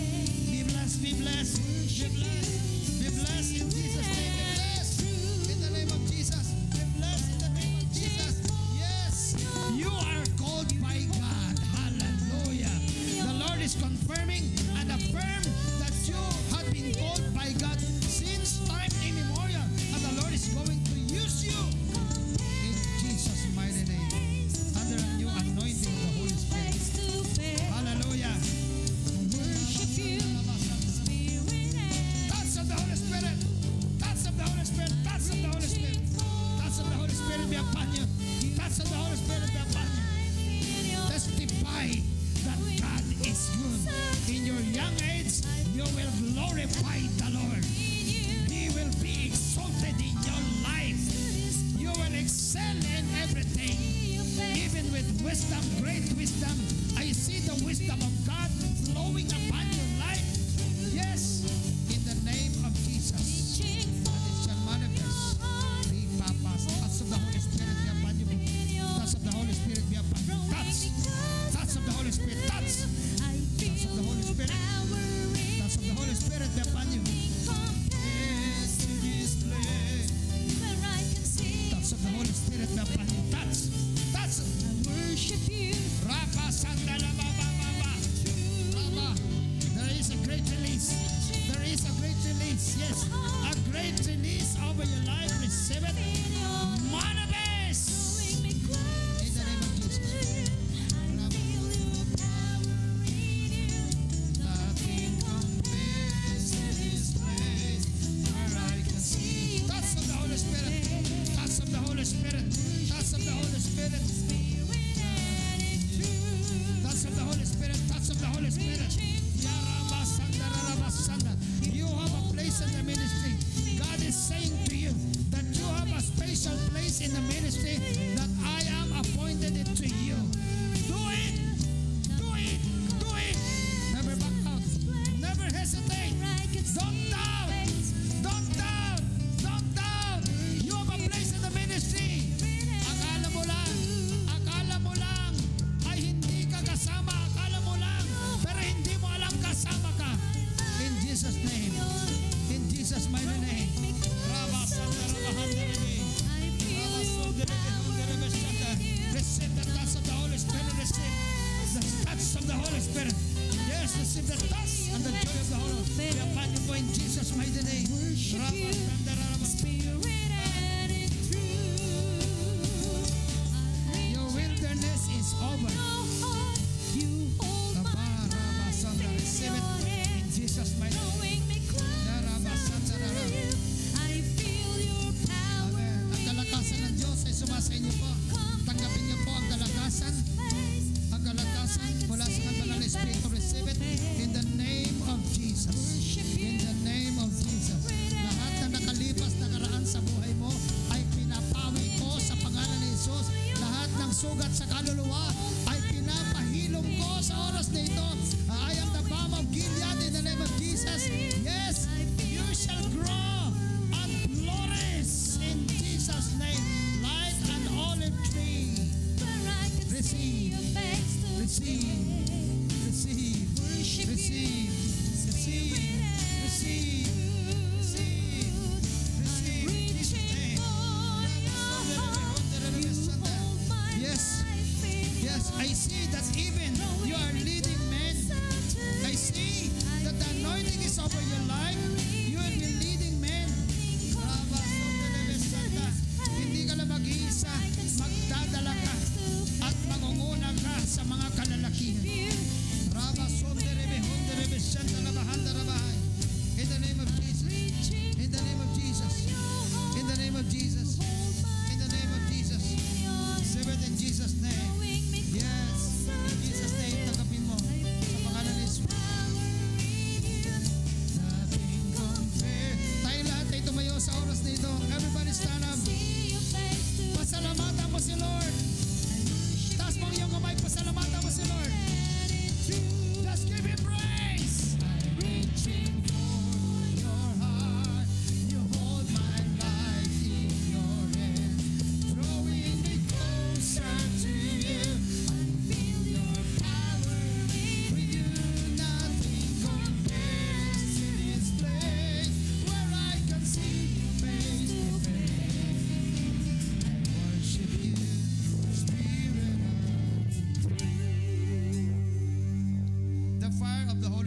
S1: Be blessed. Be blessed. Be blessed. Be blessed in Jesus' name. Be blessed. In the name of Jesus. Be blessed in the name of Jesus. Yes. You are called by God. Hallelujah. The Lord is confirming and affirm that you have been called by God since time immemorial. And the Lord is going to use you in Jesus' mighty name. Under a new anointing of the Holy Spirit. Hallelujah. Touch of the Holy Spirit. Touch of the Holy Spirit. Touch of the Holy Spirit. Touch of the Holy Spirit be upon you. Touch of the Holy Spirit be upon you. Testify that God is good. In your young age, you will glorify the Lord. He will be exalted in your life. You will excel in everything. Even with wisdom, great wisdom. I see the wisdom of God flowing upon your life. Yes, in the name of Jesus. And it shall manifest. Touch of the Holy Spirit be upon you. Touch of the Holy Spirit be upon you. Touch. Touch of the Holy Spirit. Touch. Touch of the Holy Spirit. Touch of the Holy Spirit be upon you. Yes, to this place. Touch of the Holy Spirit be upon you. Touch. Touch. Rapa Sandala Baba Baba. Rapa. There is a great release. There is a great release. Yes. A great release over your life. Receive it. Manifest. In the name of Jesus. Nothing compares to this place where I can see. Touch of the Holy Spirit. Touch of the Holy Spirit. Touch of the Holy Spirit. Touch of the Holy Spirit. Touch of the Holy Spirit. Yarabasanda, Yarabasanda. You have a place in the ministry. God is saying to you that you have a special place in the ministry that I am appointed it to you. Do it. Do it. Do it. Never back out. Never hesitate. Don't doubt. Don't doubt. Don't doubt. You have a place in the ministry. Akala mo lang ay hindi ka kasama. Akala mo lang, pero hindi mo alam kasama ka. In Jesus' name. In Jesus' mighty name. Receive the touch of the Holy Spirit. Receive the touch of the Holy Spirit. Yes, receive the touch and the joy of the Holy Spirit upon you in Jesus' mighty name. Your wilderness is over. Receive it in Jesus' mighty name. Amen. Ang kalakasan ng Diyos ay sumasa inyo po. Tanggapin niyo po ang kalakasan. Ang kalakasan mula sa Banal na Espiritu. Receive it in the name of Jesus. In the name of Jesus. Lahat na nakalipas na karaan sa buhay mo ay pinapawi ko sa pangalan ni Jesus. Lahat ng sugat sa kaluluwa ay pinapahilom ko sa oras na ito. I am the balm of Gilead in the name of Jesus. Yes, you shall grow and flourish in Jesus' name like an olive tree. Receive, receive, receive, receive, receive, receive, receive, receive. In Jesus' name. Yes, yes, I see that even you are leading men. I see that the anointing is over your life. You will be leading men.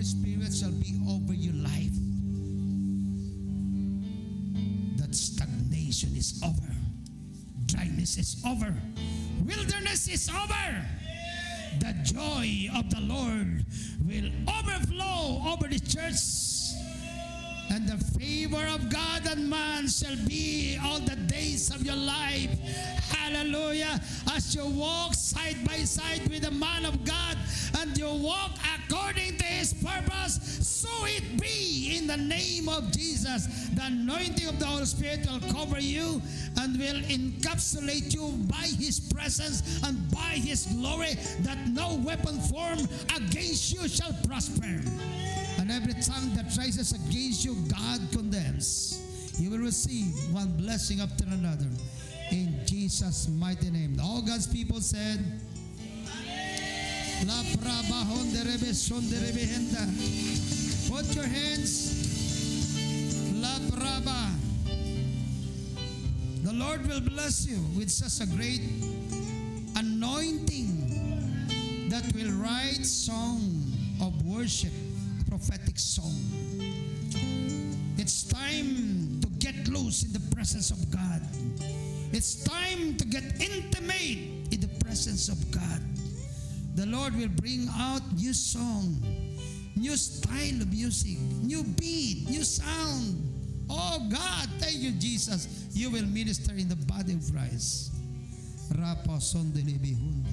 S1: Holy Spirit shall be over your life. That stagnation is over. Dryness is over. Wilderness is over. The joy of the Lord will overflow over the church. And the favor of God and man shall be all the days of your life. Hallelujah. As you walk side by side with the man of God and you walk according to his purpose, so it be in the name of Jesus. The anointing of the Holy Spirit will cover you and will encapsulate you by his presence and by his glory, that no weapon formed against you shall prosper. And every tongue that rises against you, God condemns. You will receive one blessing after another. In Jesus' mighty name. All God's people said, La prabahon derebe son derebe henda. Put your hands. La praba. The Lord will bless you with such a great anointing that will write song of worship, prophetic song. It's time to get loose in the presence of God. It's time to get intimate in the presence of God. The Lord will bring out new song, new style of music, new beat, new sound. Oh God, thank you, Jesus. You will minister in the body of Christ. Rapa son de lebihunda.